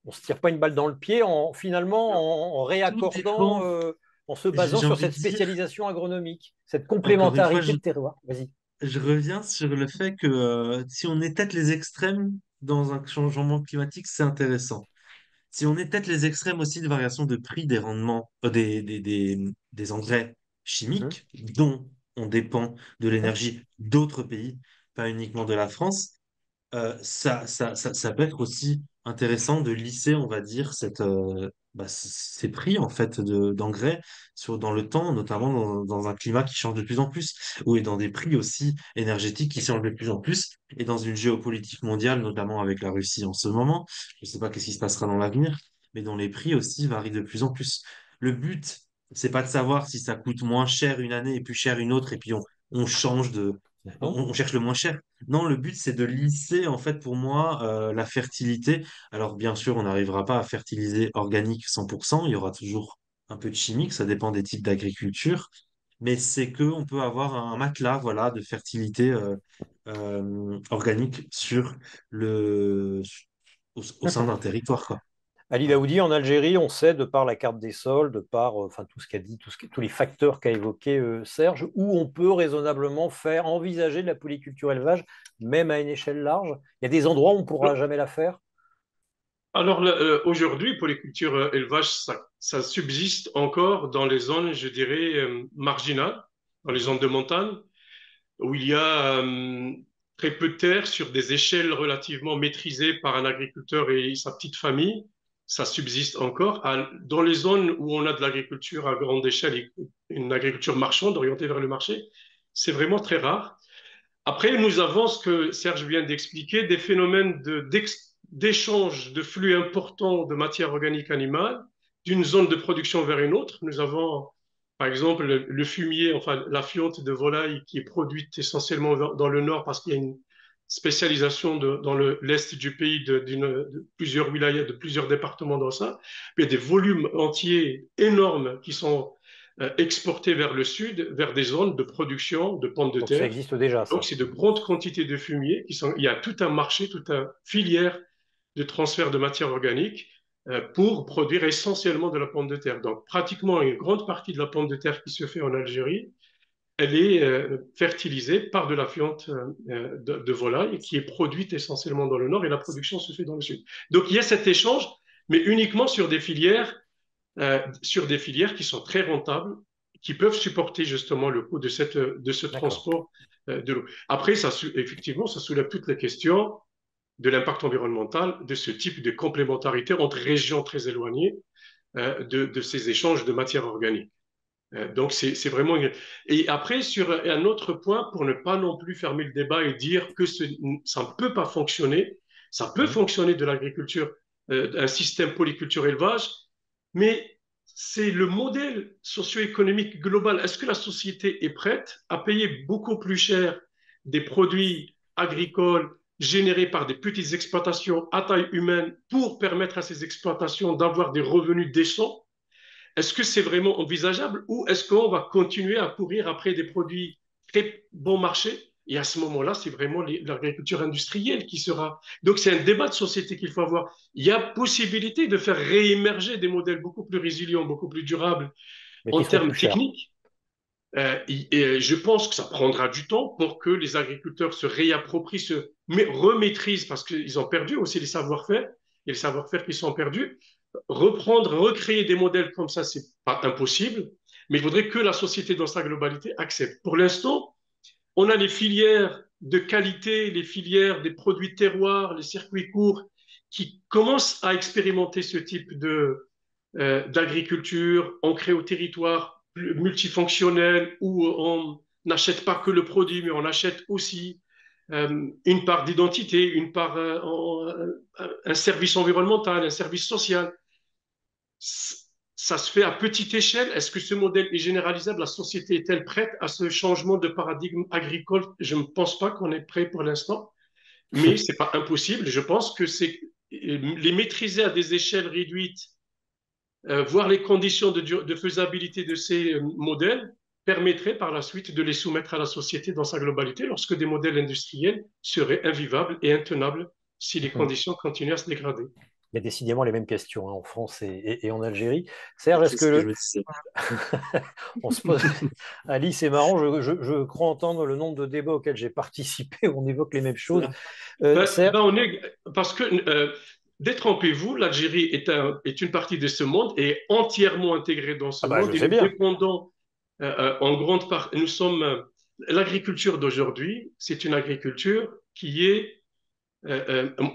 On ne se tire pas une balle dans le pied finalement, en Tout réaccordant, dépend, en se basant j'ai sur envie cette de dire, spécialisation agronomique, cette encore une fois, complémentarité de terroir. Vas-y. je reviens sur le fait que si on étête les extrêmes dans un changement climatique, c'est intéressant. Si on étête les extrêmes aussi de variation de prix des rendements, des engrais Mhm, chimiques, dont on dépend de mhm. l'énergie d'autres pays, pas uniquement de la France, ça peut être aussi intéressant de lisser, on va dire, ces prix en fait d'engrais dans le temps, notamment dans un climat qui change de plus en plus, ou et dans des prix aussi énergétiques qui changent de plus en plus, et dans une géopolitique mondiale, notamment avec la Russie en ce moment. Je ne sais pas qu'est-ce qui se passera dans l'avenir, mais dont les prix aussi varient de plus en plus. Le but, c'est pas de savoir si ça coûte moins cher une année et plus cher une autre, et puis on change Mhm. on cherche le moins cher. Non, le but, c'est de lisser, en fait, pour moi, la fertilité. Alors, bien sûr, on n'arrivera pas à fertiliser organique 100%. Il y aura toujours un peu de chimique, ça dépend des types d'agriculture. Mais c'est que on peut avoir un matelas, voilà, de fertilité organique au sein d'un territoire, quoi. Ali Laoudi, en Algérie, on sait, de par la carte des sols, de par enfin, tout ce qu'a dit, tous les facteurs qu'a évoqué Serge, où on peut raisonnablement envisager de la polyculture élevage, même à une échelle large. Il y a des endroits où on ne pourra jamais la faire. Alors aujourd'hui, polyculture élevage, ça subsiste encore dans les zones, je dirais, marginales, dans les zones de montagne, où il y a très peu de terre sur des échelles relativement maîtrisées par un agriculteur et sa petite famille. Ça subsiste encore. Dans les zones où on a de l'agriculture à grande échelle et une agriculture marchande orientée vers le marché, c'est vraiment très rare. Après, nous avons ce que Serge vient d'expliquer, des phénomènes d'échange de flux importants de matière organique animale d'une zone de production vers une autre. Nous avons, par exemple, le fumier, enfin la fiente de volaille qui est produite essentiellement dans le nord parce qu'il y a une spécialisation dans l'est du pays de plusieurs wilayas, de plusieurs départements dans ça. Il y a des volumes entiers énormes qui sont exportés vers le sud, vers des zones de production de pommes de Donc ça terre. existe déjà, Donc, ça. c'est de grandes quantités de fumier il y a tout un marché, toute une filière de transfert de matière organique pour produire essentiellement de la pomme de terre. Donc, pratiquement une grande partie de la pomme de terre qui se fait en Algérie, elle est fertilisée par de la fiente de volaille qui est produite essentiellement dans le nord et la production se fait dans le sud. Donc, il y a cet échange, mais uniquement sur des filières qui sont très rentables, qui peuvent supporter justement le coût de ce D'accord. transport de l'eau. Après, effectivement, ça soulève toutes les questions de l'impact environnemental de ce type de complémentarité entre régions très éloignées de ces échanges de matières organiques. Donc, c'est vraiment... Et après, sur un autre point, pour ne pas non plus fermer le débat et dire que ça ne peut pas fonctionner, ça peut Mhm. fonctionner de l'agriculture, un système polyculture élevage, mais c'est le modèle socio-économique global. Est-ce que la société est prête à payer beaucoup plus cher des produits agricoles générés par des petites exploitations à taille humaine pour permettre à ces exploitations d'avoir des revenus décents? Est-ce que c'est vraiment envisageable ou est-ce qu'on va continuer à courir après des produits très bon marché? Et à ce moment-là, c'est vraiment l'agriculture industrielle qui sera. Donc, c'est un débat de société qu'il faut avoir. Il y a possibilité de faire réémerger des modèles beaucoup plus résilients, beaucoup plus durables Mais en qui seront plus termes chers. techniques. Et je pense que ça prendra du temps pour que les agriculteurs se réapproprient, remaîtrisent, parce qu'ils ont perdu aussi les savoir-faire, et les savoir-faire qui sont perdus. Reprendre, recréer des modèles comme ça, c'est pas impossible, mais il faudrait que la société dans sa globalité accepte. Pour l'instant, on a les filières de qualité, les filières des produits terroirs, les circuits courts, qui commencent à expérimenter ce type d'agriculture ancrée au territoire, multifonctionnelle, où on n'achète pas que le produit, mais on achète aussi une part d'identité, une part, un service environnemental, un service social. Ça se fait à petite échelle. Est-ce que ce modèle est généralisable? La société est-elle prête à ce changement de paradigme agricole? Je ne pense pas qu'on est prêt pour l'instant, mais ce n'est pas impossible. Je pense que c'est les maîtriser à des échelles réduites, voir les conditions de faisabilité de ces modèles permettrait par la suite de les soumettre à la société dans sa globalité lorsque des modèles industriels seraient invivables et intenables si les conditions continuent à se dégrader. Il y a décidément les mêmes questions hein, en France et en Algérie. Serge, est-ce C'est que ce que je me disais. on se pose... Alice, c'est marrant, je crois entendre le nombre de débats auxquels j'ai participé où on évoque les mêmes choses. Serge, Parce que détrompez-vous, l'Algérie est une partie de ce monde et est entièrement intégrée dans ce ah bah je monde et sais nous bien. dépendons en grande partie. L'agriculture d'aujourd'hui, c'est une agriculture qui est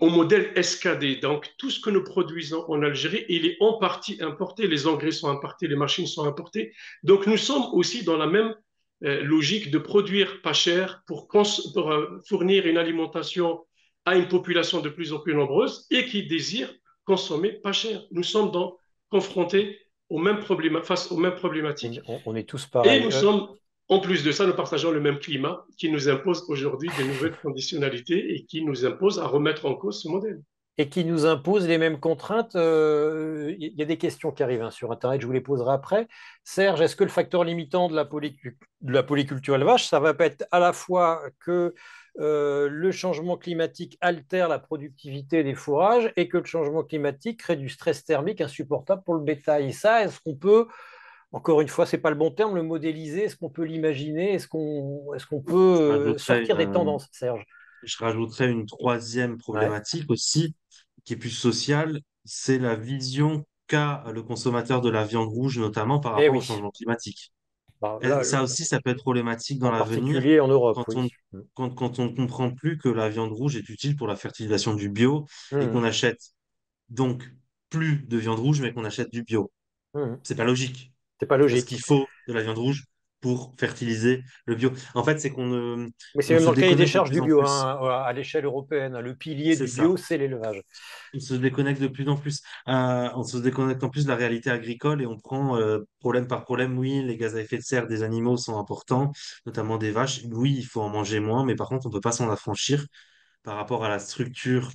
au modèle SKD. Donc, tout ce que nous produisons en Algérie, il est en partie importé. Les engrais sont importés, les machines sont importées. Donc, nous sommes aussi dans la même logique de produire pas cher pour fournir une alimentation à une population de plus en plus nombreuse et qui désire consommer pas cher. Nous sommes confrontés face aux mêmes problématiques. On est tous Et pareils. nous sommes, en plus de ça, nous partageons le même climat qui nous impose aujourd'hui de nouvelles conditionnalités et qui nous impose à remettre en cause ce modèle. et qui nous impose les mêmes contraintes. Il y a des questions qui arrivent sur Internet, je vous les poserai après. Serge, est-ce que le facteur limitant de la polyculture élevage, ça va pas être à la fois que le changement climatique altère la productivité des fourrages et que le changement climatique crée du stress thermique insupportable pour le bétail? Et ça, est-ce qu'on peut, encore une fois, c'est pas le bon terme, le modéliser? Est-ce qu'on peut l'imaginer? Est-ce qu'on peut Je rajouterais sortir des tendances, Serge? Je rajouterais une troisième Ouais. problématique aussi, qui est plus sociale, c'est la vision qu'a le consommateur de la viande rouge, notamment par Eh rapport au oui. changement climatique. Bah, Et là, ça aussi, ça peut être problématique dans en l'avenir particulier en Europe, quand oui. on quand on ne comprend plus que la viande rouge est utile pour la fertilisation du bio et qu'on Mhm. achète donc plus de viande rouge, mais qu'on achète du bio. Mhm. C'est pas logique C'est pas parce logique. qu'il faut de la viande rouge pour fertiliser le bio. En fait, c'est Mais c'est on même se dans le cahier des déconnecte de charges plus du en bio, plus. hein, à l'échelle européenne. Le pilier C'est du ça. bio, c'est l'élevage. On se déconnecte de plus en plus. On se déconnecte en plus de la réalité agricole et on prend problème par problème. Oui, les gaz à effet de serre des animaux sont importants, notamment des vaches. Oui, il faut en manger moins, mais par contre, on ne peut pas s'en affranchir par rapport à la structure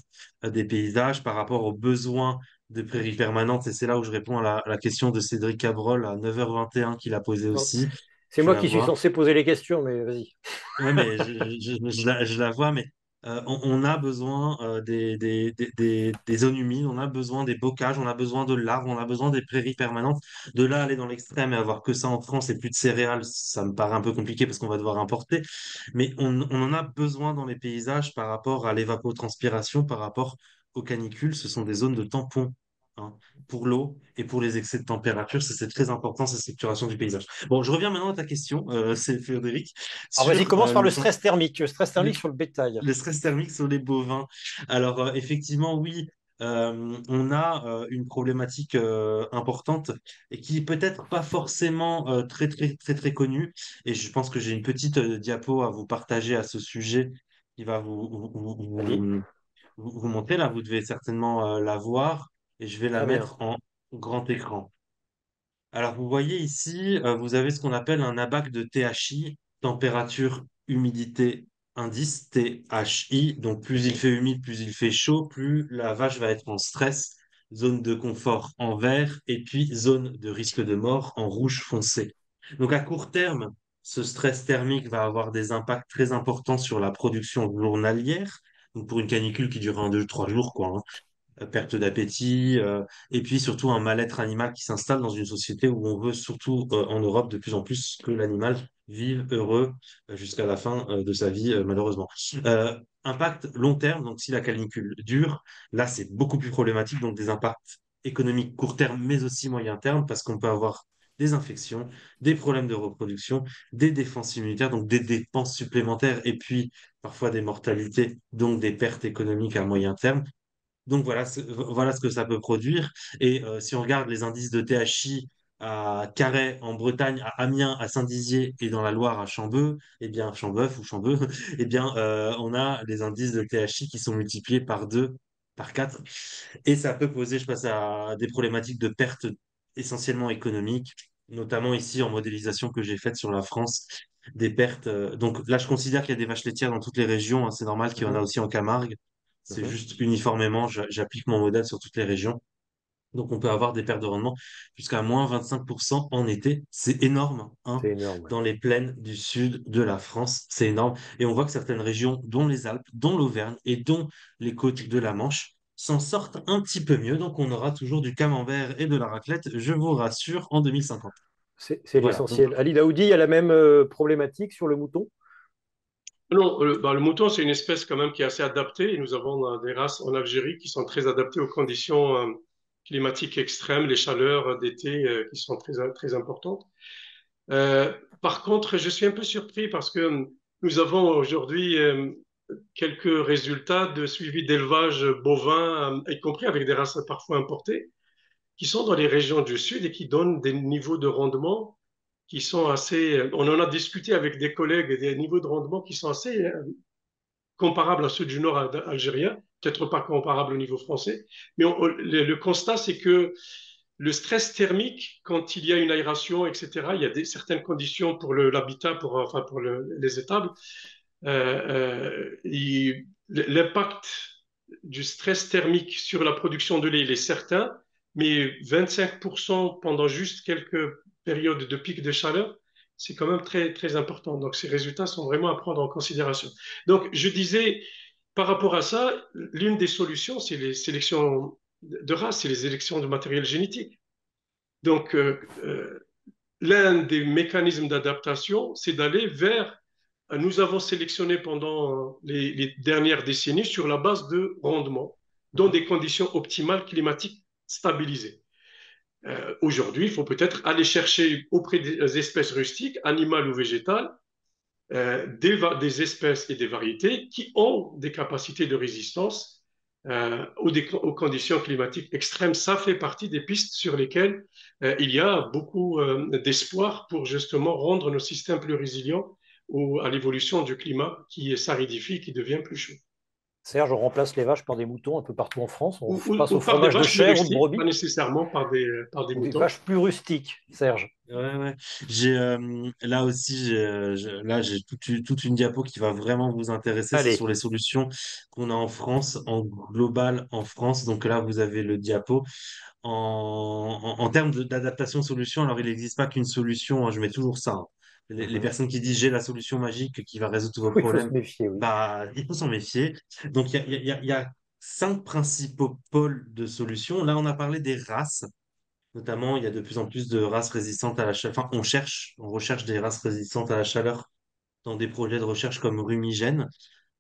des paysages, par rapport aux besoins de prairies permanentes. Et c'est là où je réponds à la question de Cédric Cabrol à 9h21 qu'il a posée Bon, aussi. c'est Je moi la qui suis vois. censé poser les questions, mais vas-y. Ouais, mais je la vois, mais on a besoin des zones humides, on a besoin des bocages, on a besoin de l'arbre, on a besoin des prairies permanentes. De là, aller dans l'extrême et avoir que ça en France et plus de céréales, ça me paraît un peu compliqué parce qu'on va devoir importer. Mais on en a besoin dans les paysages par rapport à l'évapotranspiration, par rapport aux canicules. Ce sont des zones de tampon, hein, pour l'eau et pour les excès de température. C'est très important, cette structuration du paysage. Bon, je reviens maintenant à ta question, c'est Frédéric, Alors vas-y, sur commence par le stress thermique. Le stress le, thermique sur le bétail. le stress thermique sur les bovins. Alors, effectivement, oui, on a une problématique importante et qui est peut-être pas forcément très connue. Et je pense que j'ai une petite diapo à vous partager à ce sujet qui va Vas-y. vous montrer. Là, vous devez certainement la voir et je vais la Très bien. mettre en grand écran. Alors, vous voyez ici, vous avez ce qu'on appelle un abac de THI, température, humidité, indice, THI. Donc, plus il Mhm. fait humide, plus il fait chaud, plus la vache va être en stress. Zone de confort en vert et puis zone de risque de mort en rouge foncé. Donc, à court terme, ce stress thermique va avoir des impacts très importants sur la production journalière. Donc, pour une canicule qui dure 2, 3 jours, quoi, hein, perte d'appétit, et puis surtout un mal-être animal qui s'installe dans une société où on veut surtout en Europe de plus en plus que l'animal vive heureux jusqu'à la fin de sa vie, malheureusement. Impact long terme, donc si la canicule dure, là c'est beaucoup plus problématique, donc des impacts économiques court terme, mais aussi moyen terme, parce qu'on peut avoir des infections, des problèmes de reproduction, des défenses immunitaires, donc des dépenses supplémentaires, et puis parfois des mortalités, donc des pertes économiques à moyen terme. Donc voilà, voilà ce que ça peut produire. Et si on regarde les indices de THI à Carhaix en Bretagne, à Amiens, à Saint-Dizier et dans la Loire à Chambeux, eh bien Chambeuf ou Chambeux, eh bien on a les indices de THI qui sont multipliés par 2, par 4. Et ça peut poser, je passe à des problématiques de perte essentiellement économiques, notamment ici en modélisation que j'ai faite sur la France, des pertes. Donc là, je considère qu'il y a des vaches laitières dans toutes les régions, hein, c'est normal qu'il y en a Mhm. aussi en Camargue. C'est Mhm. juste uniformément, j'applique mon modèle sur toutes les régions. Donc, on peut avoir des pertes de rendement jusqu'à moins 25% en été. C'est énorme, hein, C'est énorme. Ouais. dans les plaines du sud de la France. C'est énorme. Et on voit que certaines régions, dont les Alpes, dont l'Auvergne et dont les côtes de la Manche, s'en sortent un petit peu mieux. Donc, on aura toujours du camembert et de la raclette, je vous rassure, en 2050. C'est Voilà. Donc, l'essentiel. Ali Daoudi, il y a la même problématique sur le mouton? Non, le mouton, c'est une espèce quand même qui est assez adaptée et nous avons des races en Algérie qui sont très adaptées aux conditions climatiques extrêmes, les chaleurs d'été qui sont très importantes. Euh, Par contre, je suis un peu surpris parce que nous avons aujourd'hui quelques résultats de suivi d'élevage bovin, y compris avec des races parfois importées, qui sont dans les régions du sud et qui donnent des niveaux de rendement qui sont assez. On en a discuté avec des collègues, des niveaux de rendement qui sont assez comparables à ceux du nord algérien, peut-être pas comparables au niveau français, mais le constat, c'est que le stress thermique, quand il y a une aération, etc., il y a certaines conditions pour l'habitat, enfin pour les étables. L'impact du stress thermique sur la production de lait, il est certain, mais 25% pendant juste quelques périodes de pic de chaleur, c'est quand même très, très important. Donc, ces résultats sont vraiment à prendre en considération. Donc, je disais, par rapport à ça, l'une des solutions, c'est les sélections de race, c'est les élections de matériel génétique. Donc, l'un des mécanismes d'adaptation, c'est d'aller vers, nous avons sélectionné pendant les dernières décennies sur la base de rendement, dans des conditions optimales climatiques stabilisées. Aujourd'hui, il faut peut-être aller chercher auprès des espèces rustiques, animales ou végétales, des espèces et des variétés qui ont des capacités de résistance aux conditions climatiques extrêmes. Ça fait partie des pistes sur lesquelles il y a beaucoup d'espoir pour justement rendre nos systèmes plus résilients à l'évolution du climat qui s'aridifie, qui devient plus chaud. Serge, on remplace les vaches par des moutons un peu partout en France. On Ou, passe ou, au ou par des fromage de vaches plus chèvre ou de rustiques, pas brebis nécessairement par des ou des moutons. vaches plus rustiques, Serge. Ouais, ouais. Là aussi, j'ai toute une diapo qui va vraiment vous intéresser. C'est Allez, sur les solutions qu'on a en France, en global en France. Donc là, vous avez le diapo. En termes d'adaptation solution, alors il n'existe pas qu'une solution, hein, je mets toujours ça, hein. Les mhm. personnes qui disent j'ai la solution magique qui va résoudre tous vos Il faut se problèmes, méfier, oui. bah, il faut s'en méfier. Donc il y a cinq principaux pôles de solutions. Là, on a parlé des races. Notamment, il y a de plus en plus de races résistantes à la chaleur. Enfin, on recherche des races résistantes à la chaleur dans des projets de recherche comme Rumigène,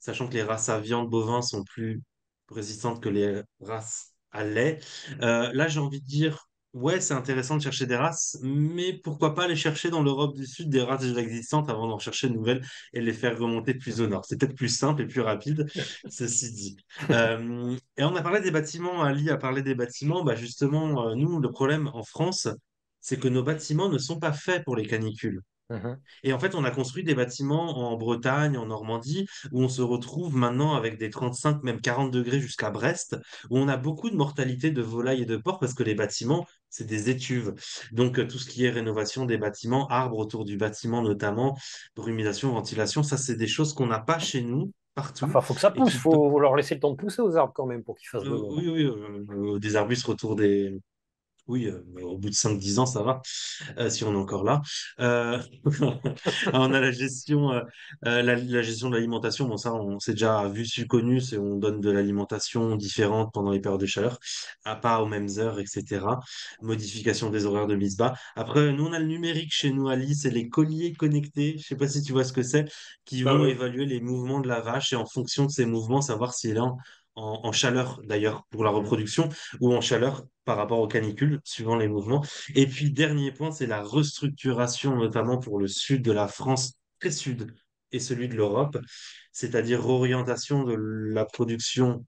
sachant que les races à viande bovin sont plus résistantes que les races à lait. Là, j'ai envie de dire, ouais, c'est intéressant de chercher des races, mais pourquoi pas aller chercher dans l'Europe du Sud des races déjà existantes avant d'en chercher de nouvelles et les faire remonter plus au nord. C'est peut-être plus simple et plus rapide, ceci dit. Et on a parlé des bâtiments, Ali a parlé des bâtiments. Bah justement, nous, le problème en France, c'est que nos bâtiments ne sont pas faits pour les canicules. Mhm. Et en fait, on a construit des bâtiments en Bretagne, en Normandie, où on se retrouve maintenant avec des 35, même 40 degrés jusqu'à Brest, où on a beaucoup de mortalité de volailles et de porcs parce que les bâtiments, c'est des étuves. Donc, tout ce qui est rénovation des bâtiments, arbres autour du bâtiment notamment, brumisation, ventilation, ça, c'est des choses qu'on n'a pas chez nous, partout, Enfin, il faut que ça et pousse, il qui peuvent. faut leur laisser le temps de pousser aux arbres quand même pour qu'ils fassent de l'ombre. Oui, oui, des arbustes autour des. Oui, au bout de 5 10 ans, ça va si on est encore là. Euh, on a la gestion, la gestion de l'alimentation. Bon, ça, on s'est déjà vu, su, connu. C'est on donne de l'alimentation différente pendant les périodes de chaleur, à pas aux mêmes heures, etc. Modification des horaires de mise bas. Après, nous, on a le numérique chez nous, Alice, c'est les colliers connectés. Je sais pas si tu vois ce que c'est, qui Bah vont oui. évaluer les mouvements de la vache et en fonction de ces mouvements, savoir si elle est en chaleur, d'ailleurs, pour la Mhm. reproduction ou en chaleur par rapport aux canicules, suivant les mouvements. Et puis, dernier point, c'est la restructuration, notamment pour le sud de la France, très sud, et celui de l'Europe, c'est-à-dire orientation de la production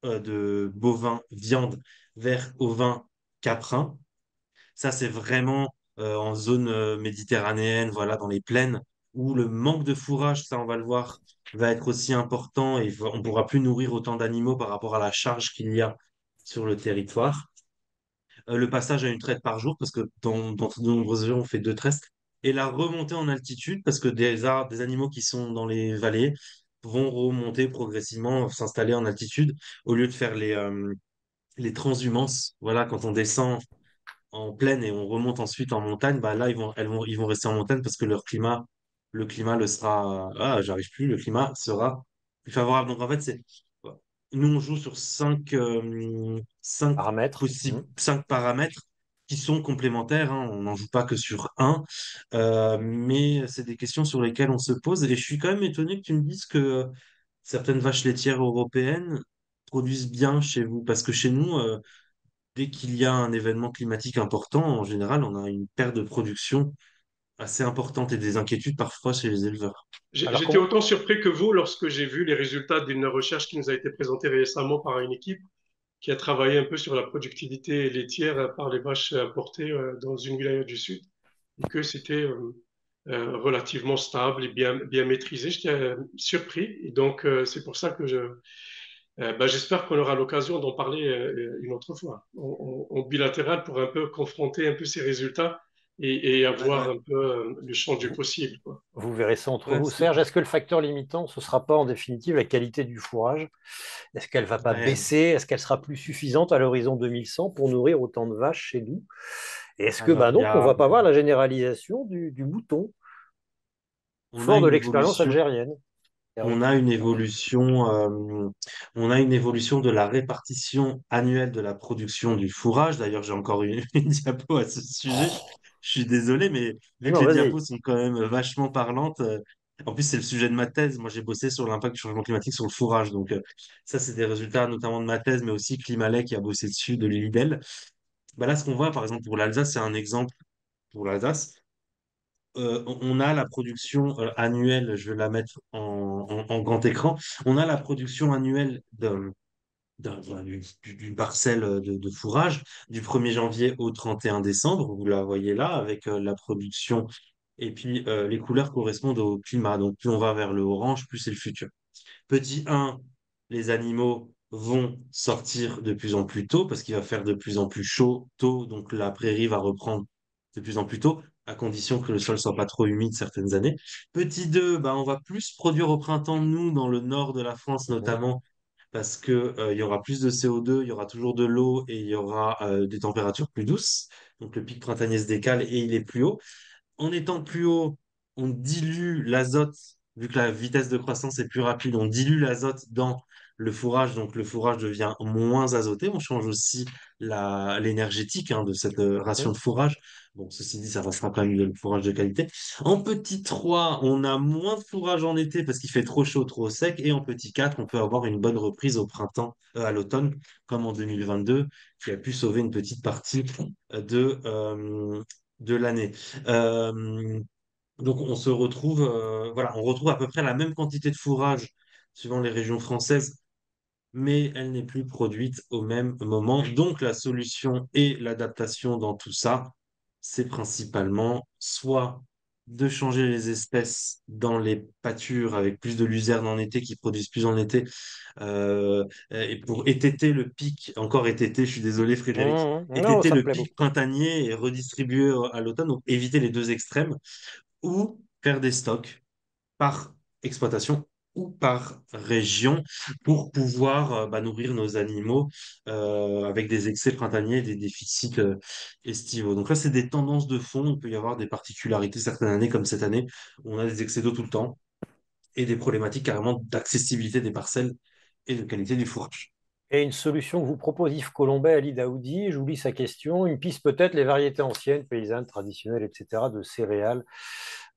de bovins, viande vers ovins caprins. Ça, c'est vraiment en zone méditerranéenne, voilà, dans les plaines, où le manque de fourrage, ça, on va le voir, va être aussi important et on pourra plus nourrir autant d'animaux par rapport à la charge qu'il y a sur le territoire. Le passage à une traite par jour, parce que dans de nombreuses régions, on fait 2 traites, et la remontée en altitude, parce que des animaux qui sont dans les vallées vont remonter progressivement, s'installer en altitude, au lieu de faire les transhumances. Voilà, quand on descend en plaine et on remonte ensuite en montagne, bah là, ils vont rester en montagne parce que le climat le sera, j'arrive plus, le climat sera plus favorable. Donc en fait, nous, on joue sur Paramètres. Mhm. cinq paramètres qui sont complémentaires, hein. On n'en joue pas que sur un. Mais c'est des questions sur lesquelles on se pose. Et je suis quand même étonné que tu me dises que certaines vaches laitières européennes produisent bien chez vous. Parce que chez nous, dès qu'il y a un événement climatique important, en général, on a une perte de production assez importante et des inquiétudes parfois chez les éleveurs. Alors, J'étais comment... autant surpris que vous lorsque j'ai vu les résultats d'une recherche qui nous a été présentée récemment par une équipe qui a travaillé un peu sur la productivité laitière par les vaches importées dans une wilaya du Sud, et que c'était relativement stable et bien maîtrisé. J'étais surpris, et donc c'est pour ça que j'espère qu'on aura l'occasion d'en parler une autre fois, en bilatéral, pour un peu confronter un peu ces résultats et Ouais, avoir ouais. un peu le champ du Vous, possible, quoi. vous verrez ça entre Ouais, vous. Serge, est-ce que le facteur limitant, ce ne sera pas en définitive la qualité du fourrage? Est-ce qu'elle ne va pas ouais. baisser? Est-ce qu'elle sera plus suffisante à l'horizon 2100 pour nourrir autant de vaches chez nous? Et est-ce que Alors, donc on ne va pas voir la généralisation du mouton, on a fort de une l'expérience évolution. algérienne? On a une évolution, on a une évolution de la répartition annuelle de la production du fourrage. D'ailleurs, j'ai encore une diapo à ce sujet. Je suis désolé, mais vu que Non, les vas-y. diapos sont quand même vachement parlantes, en plus, c'est le sujet de ma thèse. Moi, j'ai bossé sur l'impact du changement climatique sur le fourrage. Donc, ça, c'est des résultats notamment de ma thèse, mais aussi Climalais qui a bossé dessus, de l'IDEL. Bah là, ce qu'on voit, par exemple, pour l'Alsace, c'est un exemple pour l'Alsace. On a la production annuelle, je vais la mettre en grand écran, on a la production annuelle d'une parcelle de fourrage du 1er janvier au 31 décembre, vous la voyez là, avec la production, et puis les couleurs correspondent au climat. Donc plus on va vers le orange, plus c'est le futur. Petit 1, les animaux vont sortir de plus en plus tôt parce qu'il va faire de plus en plus chaud tôt, donc la prairie va reprendre de plus en plus tôt, à condition que le sol soit pas trop humide certaines années. Petit 2, bah, on va plus produire au printemps, nous, dans le nord de la France Mhm. notamment, parce que, il y aura plus de CO2, il y aura toujours de l'eau et il y aura des températures plus douces. Donc le pic printanier se décale et il est plus haut. En étant plus haut, on dilue l'azote, vu que la vitesse de croissance est plus rapide, on dilue l'azote dans le fourrage, donc le fourrage devient moins azoté. On change aussi l'énergétique de cette ration Mhm. de fourrage. Bon, ceci dit, ça restera quand même du fourrage de qualité. En petit 3, on a moins de fourrage en été parce qu'il fait trop chaud, trop sec. Et en petit 4, on peut avoir une bonne reprise au printemps, à l'automne, comme en 2022, qui a pu sauver une petite partie de, euh, de l'année. Euh, donc on se retrouve, voilà, on retrouve à peu près la même quantité de fourrage suivant les régions françaises, mais elle n'est plus produite au même moment. Donc la solution et l'adaptation dans tout ça, c'est principalement soit de changer les espèces dans les pâtures avec plus de luzerne en été qui produisent plus en été, et pour étêter le pic, encore étêter, je suis désolé Frédéric, Mhm. Non, étêter ça me le plaît pic beaucoup. printanier et redistribuer à l'automne, donc éviter les deux extrêmes, ou faire des stocks par exploitation ou par région pour pouvoir nourrir nos animaux avec des excès printaniers, des déficits estivaux. Donc là, c'est des tendances de fond. Il peut y avoir des particularités certaines années, comme cette année, où on a des excès d'eau tout le temps et des problématiques carrément d'accessibilité des parcelles et de qualité du fourrage. Et une solution que vous propose Yves Colombet, Ali Daoudi, j'oublie sa question, une piste peut-être les variétés anciennes, paysannes, traditionnelles, etc., de céréales,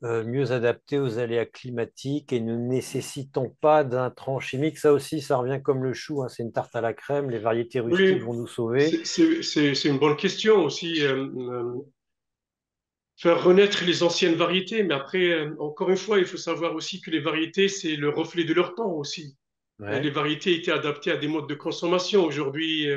mieux adaptées aux aléas climatiques et ne nécessitant pas d'intrants chimiques. Ça aussi, ça revient comme le chou, hein, c'est une tarte à la crème, les variétés rustiques Oui, vont nous sauver. c'est une bonne question aussi. Faire renaître les anciennes variétés, mais après, encore une fois, il faut savoir aussi que les variétés, c'est le reflet de leur temps aussi. Les Ouais. variétés étaient adaptées à des modes de consommation. Aujourd'hui,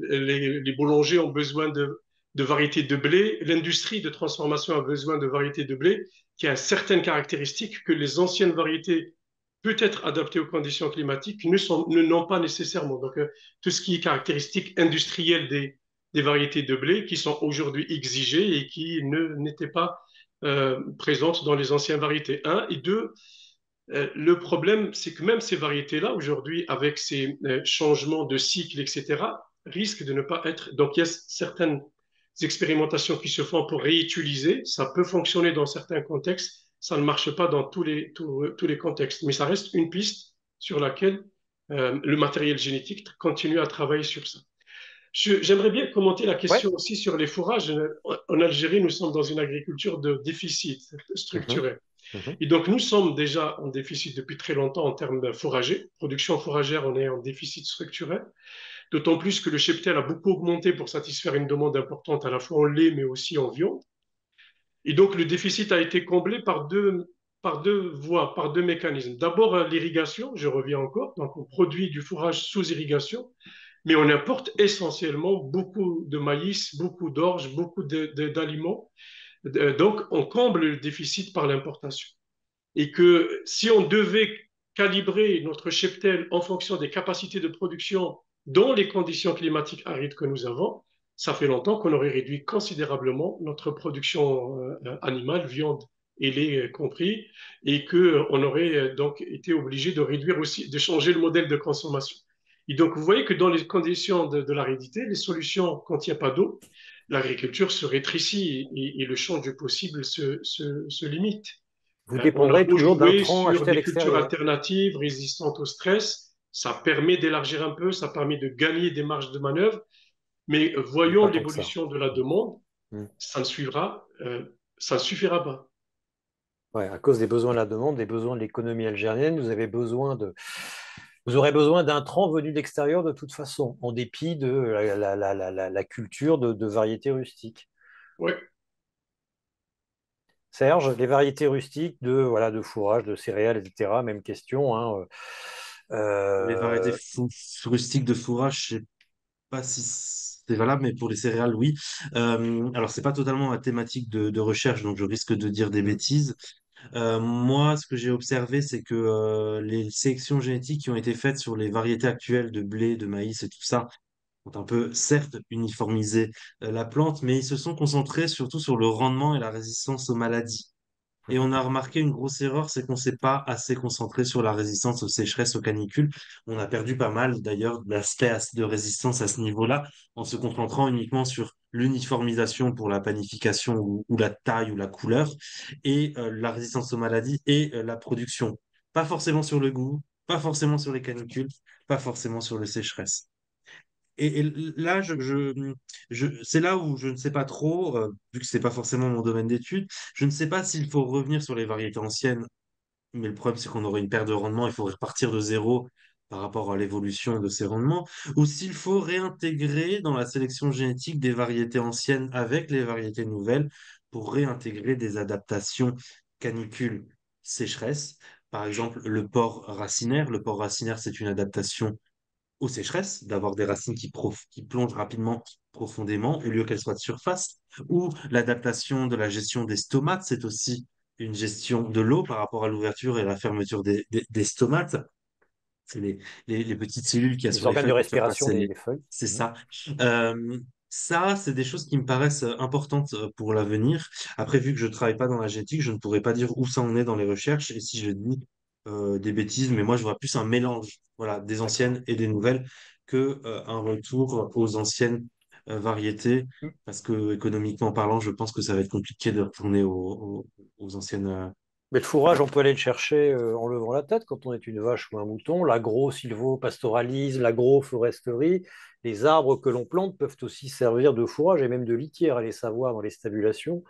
les boulangers ont besoin de variétés de blé. L'industrie de transformation a besoin de variétés de blé qui a certaines caractéristiques que les anciennes variétés, peut-être adaptées aux conditions climatiques, n'ont pas nécessairement. Donc, tout ce qui est caractéristique industrielle des variétés de blé qui sont aujourd'hui exigées et qui n'étaient pas présentes dans les anciennes variétés. Un. Et deux, le problème, c'est que même ces variétés-là, aujourd'hui, avec ces changements de cycle, etc., risquent de ne pas être. Donc, il y a certaines expérimentations qui se font pour réutiliser. Ça peut fonctionner dans certains contextes. Ça ne marche pas dans tous les contextes. Mais ça reste une piste sur laquelle le matériel génétique continue à travailler sur ça. J'aimerais bien commenter la Ouais. question aussi sur les fourrages. En Algérie, nous sommes dans une agriculture de déficit Mhm. structurel. Mhm. Et donc, nous sommes déjà en déficit depuis très longtemps en termes de fourragers. Production fourragère, on est en déficit structurel. D'autant plus que le cheptel a beaucoup augmenté pour satisfaire une demande importante à la fois en lait, mais aussi en viande. Et donc, le déficit a été comblé par deux voies, par deux mécanismes. D'abord, l'irrigation, je reviens encore. Donc, on produit du fourrage sous irrigation, mais on importe essentiellement beaucoup de maïs, beaucoup d'orge, beaucoup d'aliments. Donc, on comble le déficit par l'importation et que si on devait calibrer notre cheptel en fonction des capacités de production dans les conditions climatiques arides que nous avons, ça fait longtemps qu'on aurait réduit considérablement notre production animale, viande et lait compris, et qu'on aurait donc été obligé de réduire aussi, de changer le modèle de consommation. Et donc, vous voyez que dans les conditions de l'aridité, les solutions, quand il n'y a pas d'eau, l'agriculture se rétrécit et le champ du possible se limite. Vous On a dépendrez beau toujours jouer d'intrants sur achetés à des cultures l'extérieur. alternatives résistantes au stress, ça permet d'élargir un peu, ça permet de gagner des marges de manœuvre, mais Mais voyons pas tant que ça. l'évolution de la demande, Mm. ça ne suffira pas. Ouais, à cause des besoins de la demande, des besoins de l'économie algérienne, vous aurez besoin d'intrants venus d'extérieur de toute façon, en dépit de la culture de variétés rustiques. Ouais. Serge, les variétés rustiques de fourrage, de céréales, etc. Même question, hein. Pour les variétés Euh, rustiques de fourrage, je sais pas si c'est valable, mais pour les céréales, oui. Alors, c'est pas totalement ma thématique de recherche, donc je risque de dire des hmm, bêtises. Moi, ce que j'ai observé, c'est que les sélections génétiques qui ont été faites sur les variétés actuelles de blé, de maïs et tout ça ont un peu, certes, uniformisé la plante, mais ils se sont concentrés surtout sur le rendement et la résistance aux maladies. Et on a remarqué une grosse erreur, c'est qu'on s'est pas assez concentré sur la résistance aux sécheresses, aux canicules. On a perdu pas mal, d'ailleurs, de résistance à ce niveau-là, en se concentrant uniquement sur l'uniformisation pour la panification ou la taille ou la couleur, et la résistance aux maladies et la production. Pas forcément sur le goût, pas forcément sur les canicules, pas forcément sur les sécheresses. Et là, c'est là où je ne sais pas trop, vu que c'est pas forcément mon domaine d'étude, je ne sais pas s'il faut revenir sur les variétés anciennes, mais le problème c'est qu'on aurait une perte de rendement, il faudrait repartir de zéro par rapport à l'évolution de ces rendements, ou s'il faut réintégrer dans la sélection génétique des variétés anciennes avec les variétés nouvelles pour réintégrer des adaptations canicule sécheresse. Par exemple, le porc racinaire. Le porc racinaire, c'est une adaptation aux sécheresses, d'avoir des racines qui plongent rapidement, profondément, au lieu qu'elles soient de surface, ou l'adaptation de la gestion des stomates, c'est aussi une gestion de l'eau par rapport à l'ouverture et la fermeture des stomates. C'est les petites cellules qu'il y a les sur les organes de feuilles pour faire respiration passer des, les... des feuilles. C'est Hmm. ça. Ça, c'est des choses qui me paraissent importantes pour l'avenir. Après, vu que je ne travaille pas dans la génétique, je ne pourrais pas dire où ça en est dans les recherches et si je dis des bêtises, mais moi, je vois plus un mélange, voilà, des D'accord. anciennes et des nouvelles que un retour aux anciennes variétés, Hmm. parce que économiquement parlant, je pense que ça va être compliqué de retourner aux anciennes. Mais le fourrage, on peut aller le chercher en levant la tête quand on est une vache ou un mouton. L'agro-sylvo-pastoralisme, l'agro-foresterie, les arbres que l'on plante peuvent aussi servir de fourrage et même de litière, allez savoir, dans les stabulations.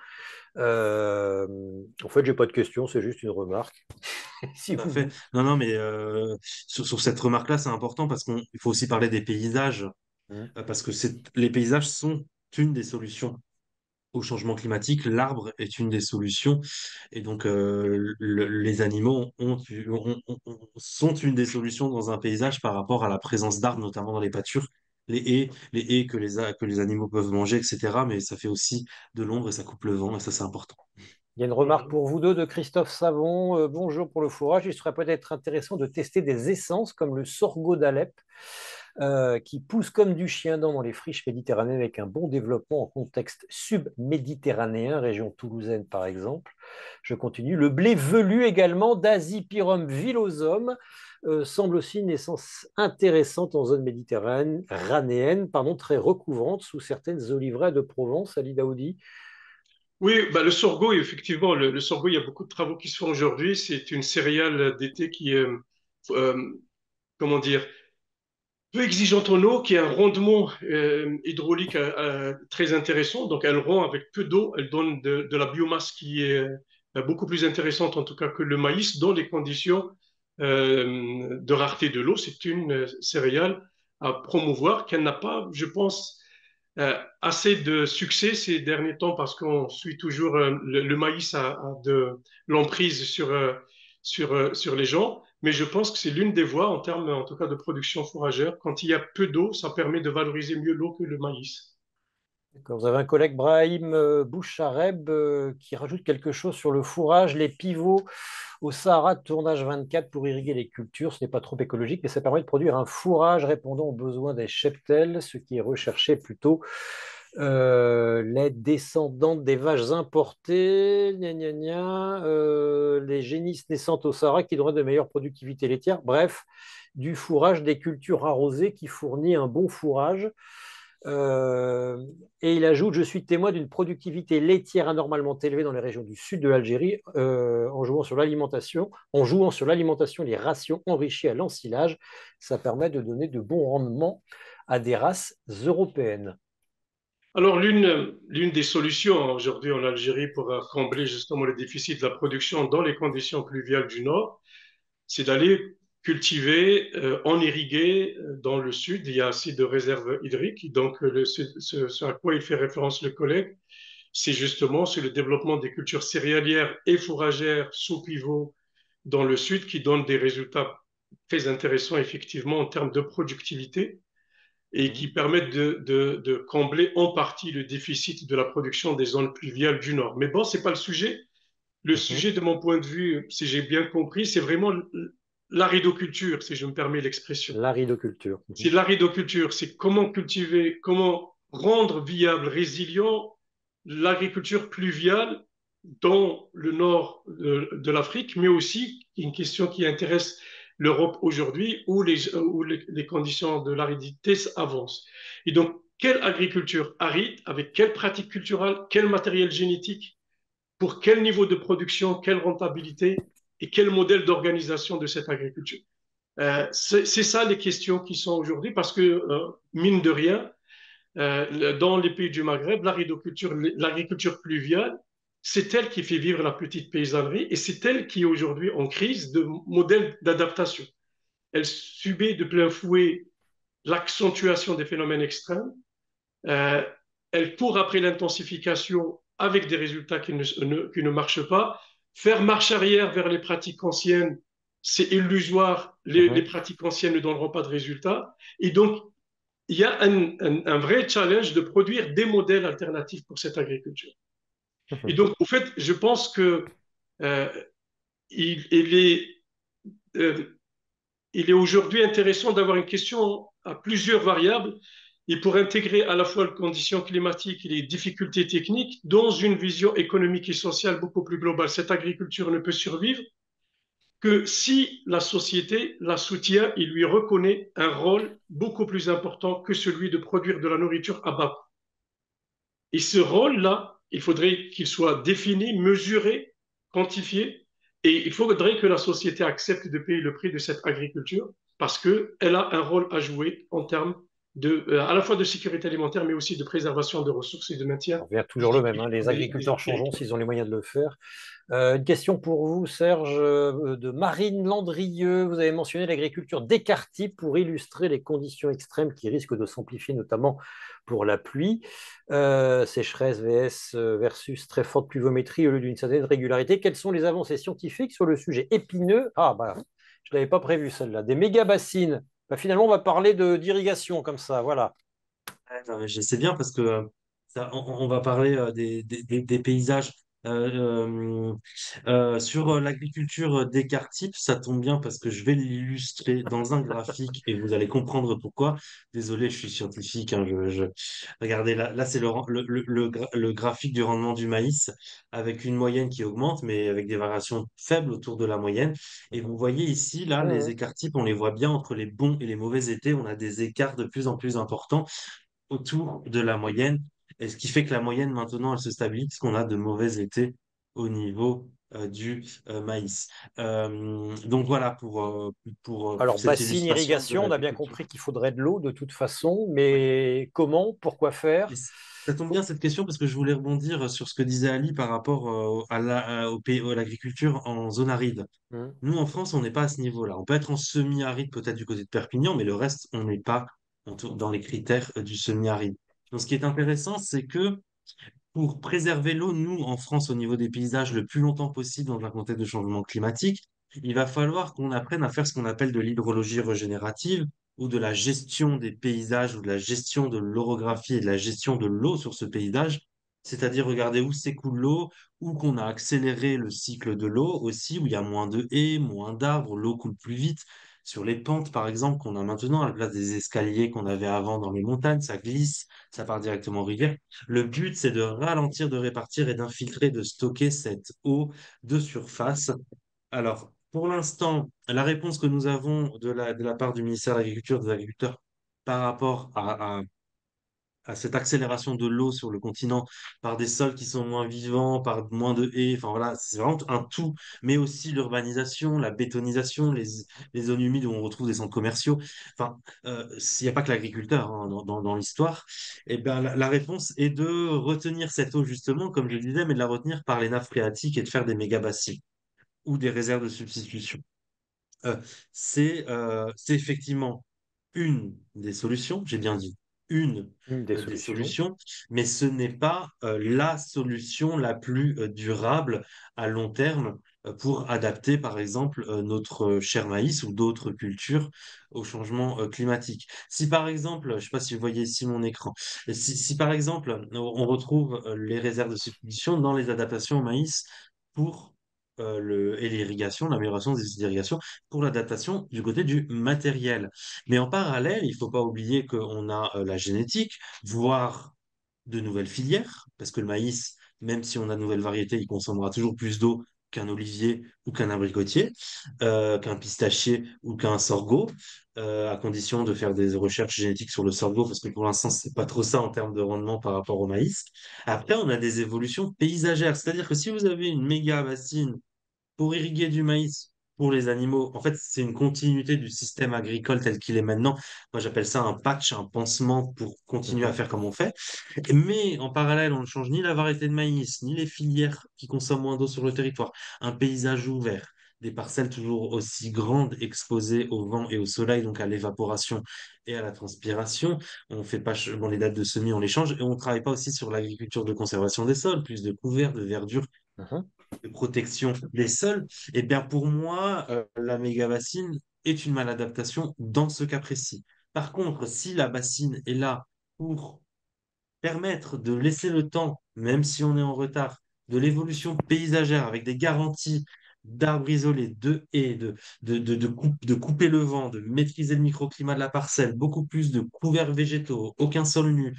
Euh, En fait, j'ai pas de question, c'est juste une remarque. Si Tout à vous... fait. Non, non, mais sur cette remarque-là, c'est important parce qu'il faut aussi parler des paysages, Hmm. parce que les paysages sont une des solutions au changement climatique. L'arbre est une des solutions. Et donc, les animaux sont une des solutions dans un paysage par rapport à la présence d'arbres, notamment dans les pâtures. Les haies que les animaux peuvent manger, etc. Mais ça fait aussi de l'ombre et ça coupe le vent, et ça, c'est important. Il y a une remarque pour vous deux de Christophe Savon. Bonjour pour le fourrage. Il serait peut-être intéressant de tester des essences comme le sorgho d'Alep, qui pousse comme du chien dans les friches méditerranéennes avec un bon développement en contexte subméditerranéen, région toulousaine par exemple. Je continue. Le blé velu également, d'Azipyrum villosum, semble aussi une essence intéressante en zone méditerranéenne, pardon, très recouvrante sous certaines oliveraies de Provence, Ali Daoudi. Oui, bah, le sorgho, effectivement, le sorgho, il y a beaucoup de travaux qui se font aujourd'hui. C'est une céréale d'été qui est, euh, comment dire, peu exigeante en eau, qui a un rendement hydraulique très intéressant. Donc, elle rend avec peu d'eau, elle donne de la biomasse qui est beaucoup plus intéressante, en tout cas, que le maïs, dans les conditions de rareté de l'eau. C'est une céréale à promouvoir qu'elle n'a pas, je pense, assez de succès ces derniers temps parce qu'on suit toujours le maïs a de l'emprise sur les gens. Mais je pense que c'est l'une des voies en termes, en tout cas, de production fourragère. Quand il y a peu d'eau, ça permet de valoriser mieux l'eau que le maïs. Vous avez un collègue, Brahim Bouchareb, qui rajoute quelque chose sur le fourrage, les pivots au Sahara de tournage 24 pour irriguer les cultures. Ce n'est pas trop écologique, mais ça permet de produire un fourrage répondant aux besoins des cheptels, ce qui est recherché plutôt Les descendantes des vaches importées, gna gna gna, les génisses naissantes au Sahara qui donneraient de meilleures productivités laitières. Bref, du fourrage des cultures arrosées qui fournit un bon fourrage. Euh, et il ajoute, je suis témoin d'une productivité laitière anormalement élevée dans les régions du sud de l'Algérie en jouant sur l'alimentation, les rations enrichies à l'ensilage. Ça permet de donner de bons rendements à des races européennes. Alors, l'une des solutions aujourd'hui en Algérie pour combler justement le déficit de la production dans les conditions pluviales du Nord, c'est d'aller cultiver, en irriguer dans le sud. Il y a assez de réserves hydriques. Donc, ce à quoi il fait référence le collègue, c'est justement sur le développement des cultures céréalières et fourragères sous pivot dans le sud qui donnent des résultats très intéressants effectivement en termes de productivité et qui Mhm. permettent de combler en partie le déficit de la production des zones pluviales du Nord. Mais bon, c'est pas le sujet. Le Mhm. sujet, de mon point de vue, si j'ai bien compris, c'est vraiment l'aridoculture, si je me permets l'expression. L'aridoculture. C'est l'aridoculture, c'est comment cultiver, comment rendre viable, résilient l'agriculture pluviale dans le nord de l'Afrique, mais aussi une question qui intéresse l'Europe aujourd'hui, où les conditions de l'aridité avancent. Et donc, quelle agriculture aride, avec quelle pratique culturelle, quel matériel génétique, pour quel niveau de production, quelle rentabilité et quel modèle d'organisation de cette agriculture. C'est ça les questions qui sont aujourd'hui, parce que, mine de rien, dans les pays du Maghreb, l'agriculture pluviale, c'est elle qui fait vivre la petite paysannerie et c'est elle qui est aujourd'hui en crise de modèle d'adaptation. Elle subit de plein fouet l'accentuation des phénomènes extrêmes. Euh, Elle court après l'intensification avec des résultats qui ne marchent pas. Faire marche arrière vers les pratiques anciennes, c'est illusoire. Les Mhm. pratiques anciennes ne donneront pas de résultats. Et donc, il y a un vrai challenge de produire des modèles alternatifs pour cette agriculture. Et Mhm. donc, au fait, je pense que euh, il est, euh, il est aujourd'hui intéressant d'avoir une question à plusieurs variables et pour intégrer à la fois les conditions climatiques et les difficultés techniques dans une vision économique et sociale beaucoup plus globale. Cette agriculture ne peut survivre que si la société la soutient et lui reconnaît un rôle beaucoup plus important que celui de produire de la nourriture à bas coût. Et ce rôle-là, il faudrait qu'il soit défini, mesuré, quantifié, et il faudrait que la société accepte de payer le prix de cette agriculture parce qu'elle a un rôle à jouer en termes à la fois de sécurité alimentaire, mais aussi de préservation de ressources et de maintien On revient de toujours le même, hein. Les l'équilibre des agriculteurs changeront territoires. s'ils ont les moyens de le faire. Une question pour vous, Serge, de Marine Landrieux. Vous avez mentionné l'agriculture d'écart-type pour illustrer les conditions extrêmes qui risquent de s'amplifier, notamment pour la pluie. Sécheresse versus très forte pluviométrie au lieu d'une certaine régularité. Quelles sont les avancées scientifiques sur le sujet épineux? Ah, bah, je ne l'avais pas prévu celle-là. Des méga-bassines. Bah, finalement, on va parler d'irrigation comme ça, voilà. Ouais, non, mais je sais bien parce que on va parler des paysages. Euh, sur l'agriculture d'écart type, ça tombe bien parce que je vais l'illustrer dans un graphique et vous allez comprendre pourquoi. Désolé, je suis scientifique, hein, Regardez, là c'est le graphique du rendement du maïs avec une moyenne qui augmente, mais avec des variations faibles autour de la moyenne. Et vous voyez ici, là, les Mhm. écarts types, on les voit bien entre les bons et les mauvais étés. On a des écarts de plus en plus importants autour de la moyenne. Et ce qui fait que la moyenne, maintenant, elle se stabilise, parce qu'on a de mauvais étés au niveau du maïs. Donc voilà pour Alors, cette bassine, illustration de irrigation, on a bien l'agriculture. compris qu'il faudrait de l'eau de toute façon, Oui. mais comment, pourquoi Et faire? ça tombe bien cette question parce que je voulais rebondir sur ce que disait Ali par rapport à l'agriculture en zone aride. Hmm. Nous, en France, on n'est pas à ce niveau-là. On peut être en semi-aride peut-être du côté de Perpignan, mais le reste, on n'est pas dans les critères du semi-aride. Donc, ce qui est intéressant, c'est que pour préserver l'eau, nous, en France, au niveau des paysages, le plus longtemps possible dans un contexte de changement climatique, il va falloir qu'on apprenne à faire ce qu'on appelle de l'hydrologie régénérative ou de la gestion des paysages ou de la gestion de l'orographie et de la gestion de l'eau sur ce paysage. C'est-à-dire regarder où s'écoule l'eau, où qu'on a accéléré le cycle de l'eau aussi, où il y a moins de haies, moins d'arbres, l'eau coule plus vite. sur les pentes, par exemple, qu'on a maintenant, à la place des escaliers qu'on avait avant dans les montagnes, ça glisse, ça part directement en rivière. Le but, c'est de ralentir, de répartir et d'infiltrer, de stocker cette eau de surface. Alors, pour l'instant, la réponse que nous avons de la part du ministère de l'Agriculture, des agriculteurs, par rapport à cette accélération de l'eau sur le continent par des sols qui sont moins vivants, par moins de haies, enfin voilà, c'est vraiment un tout, mais aussi l'urbanisation, la bétonisation, les zones humides où on retrouve des centres commerciaux. Enfin, il n'y a pas que l'agriculteur hein, dans l'histoire. Et ben, la réponse est de retenir cette eau justement, comme je le disais, mais de la retenir par les nappes phréatiques et de faire des méga-bassines ou des réserves de substitution. Euh, c'est effectivement une des solutions, j'ai bien dit une Une des des solutions. solutions, mais ce n'est pas la solution la plus durable à long terme pour adapter, par exemple, notre cher maïs ou d'autres cultures au changement climatique. Si par exemple, je ne sais pas si vous voyez ici mon écran, si par exemple on retrouve les réserves de substitution dans les adaptations au maïs pour et l'irrigation, l'amélioration des outils d'irrigation, pour l'adaptation du côté du matériel. Mais en parallèle, il ne faut pas oublier qu'on a la génétique, voire de nouvelles filières, parce que le maïs, même si on a de nouvelles variétés, il consommera toujours plus d'eau qu'un olivier ou qu'un abricotier, qu'un pistachier ou qu'un sorgho, à condition de faire des recherches génétiques sur le sorgho, parce que pour l'instant, c'est pas trop ça en termes de rendement par rapport au maïs. Après, on a des évolutions paysagères, c'est-à-dire que si vous avez une méga bassine pour irriguer du maïs pour les animaux, en fait, c'est une continuité du système agricole tel qu'il est maintenant. Moi, j'appelle ça un patch, un pansement pour continuer à Mhm. faire comme on fait. Mais en parallèle, on ne change ni la variété de maïs, ni les filières qui consomment moins d'eau sur le territoire. Un paysage ouvert, des parcelles toujours aussi grandes exposées au vent et au soleil, donc à l'évaporation et à la transpiration. On fait pas, bon, les dates de semis, on les change et on ne travaille pas aussi sur l'agriculture de conservation des sols, plus de couverts, de verdure Mhm. de protection des sols, eh bien pour moi, la méga-bassine est une maladaptation dans ce cas précis. Par contre, si la bassine est là pour permettre de laisser le temps, même si on est en retard, de l'évolution paysagère avec des garanties d'arbres isolés, de haies, de couper le vent, de maîtriser le microclimat de la parcelle, beaucoup plus de couverts végétaux, aucun sol nu,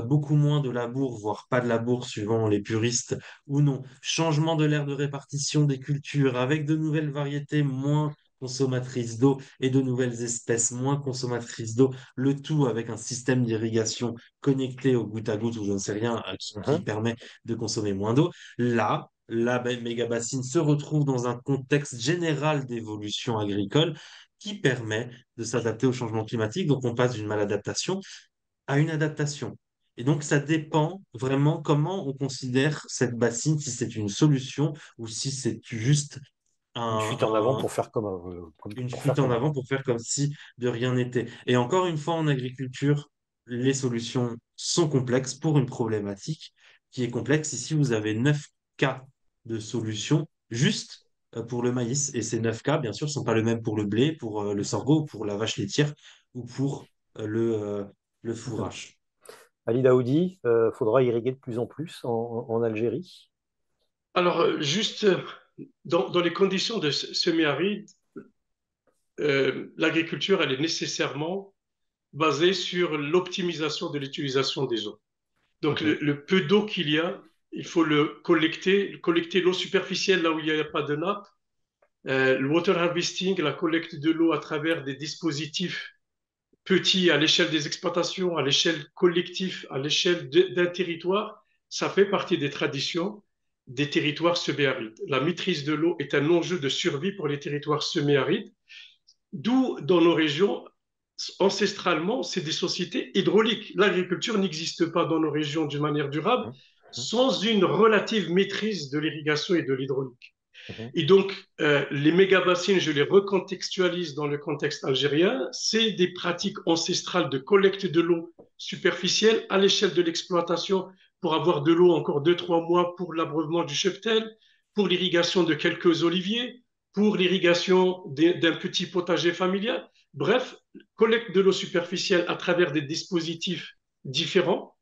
beaucoup moins de labour, voire pas de labour suivant les puristes ou non. Changement de l'aire de répartition des cultures avec de nouvelles variétés moins consommatrices d'eau et de nouvelles espèces moins consommatrices d'eau, le tout avec un système d'irrigation connecté au goutte à goutte ou je ne sais rien qui Mhm. permet de consommer moins d'eau. Là, la méga bassine se retrouve dans un contexte général d'évolution agricole qui permet de s'adapter au changement climatique. Donc, on passe d'une maladaptation à une adaptation. Et donc, ça dépend vraiment comment on considère cette bassine, si c'est une solution ou si c'est juste Une fuite en avant un, une pour faire fuite en comme avant avant. pour faire comme si de rien n'était. Et encore une fois, en agriculture, les solutions sont complexes pour une problématique qui est complexe. Ici, vous avez 9 cas de solutions juste pour le maïs. Et ces 9 cas, bien sûr, ne sont pas les mêmes pour le blé, pour le Mhm. sorgho, pour la vache laitière ou pour euh, le, euh, le Mhm. fourrage. Ali Daoudi, faudra irriguer de plus en plus en Algérie. Alors, juste dans les conditions de semi-aride, l'agriculture, elle est nécessairement basée sur l'optimisation de l'utilisation des eaux. Donc, Mhm. le peu d'eau qu'il y a, il faut le collecter l'eau superficielle là où il n'y a pas de nappe. Le water harvesting, la collecte de l'eau à travers des dispositifs petits à l'échelle des exploitations, à l'échelle collective, à l'échelle d'un territoire, ça fait partie des traditions des territoires semi-arides. La maîtrise de l'eau est un enjeu de survie pour les territoires semi-arides, d'où dans nos régions, ancestralement, c'est des sociétés hydrauliques. L'agriculture n'existe pas dans nos régions d'une manière durable Mhm. Mhm. sans une relative maîtrise de l'irrigation et de l'hydraulique. Mhm. Et donc, les méga-bassines, je les recontextualise dans le contexte algérien, c'est des pratiques ancestrales de collecte de l'eau superficielle à l'échelle de l'exploitation pour avoir de l'eau encore 2, 3 mois pour l'abreuvement du cheptel, pour l'irrigation de quelques oliviers, pour l'irrigation d'un petit potager familial. Bref, collecte de l'eau superficielle à travers des dispositifs différents,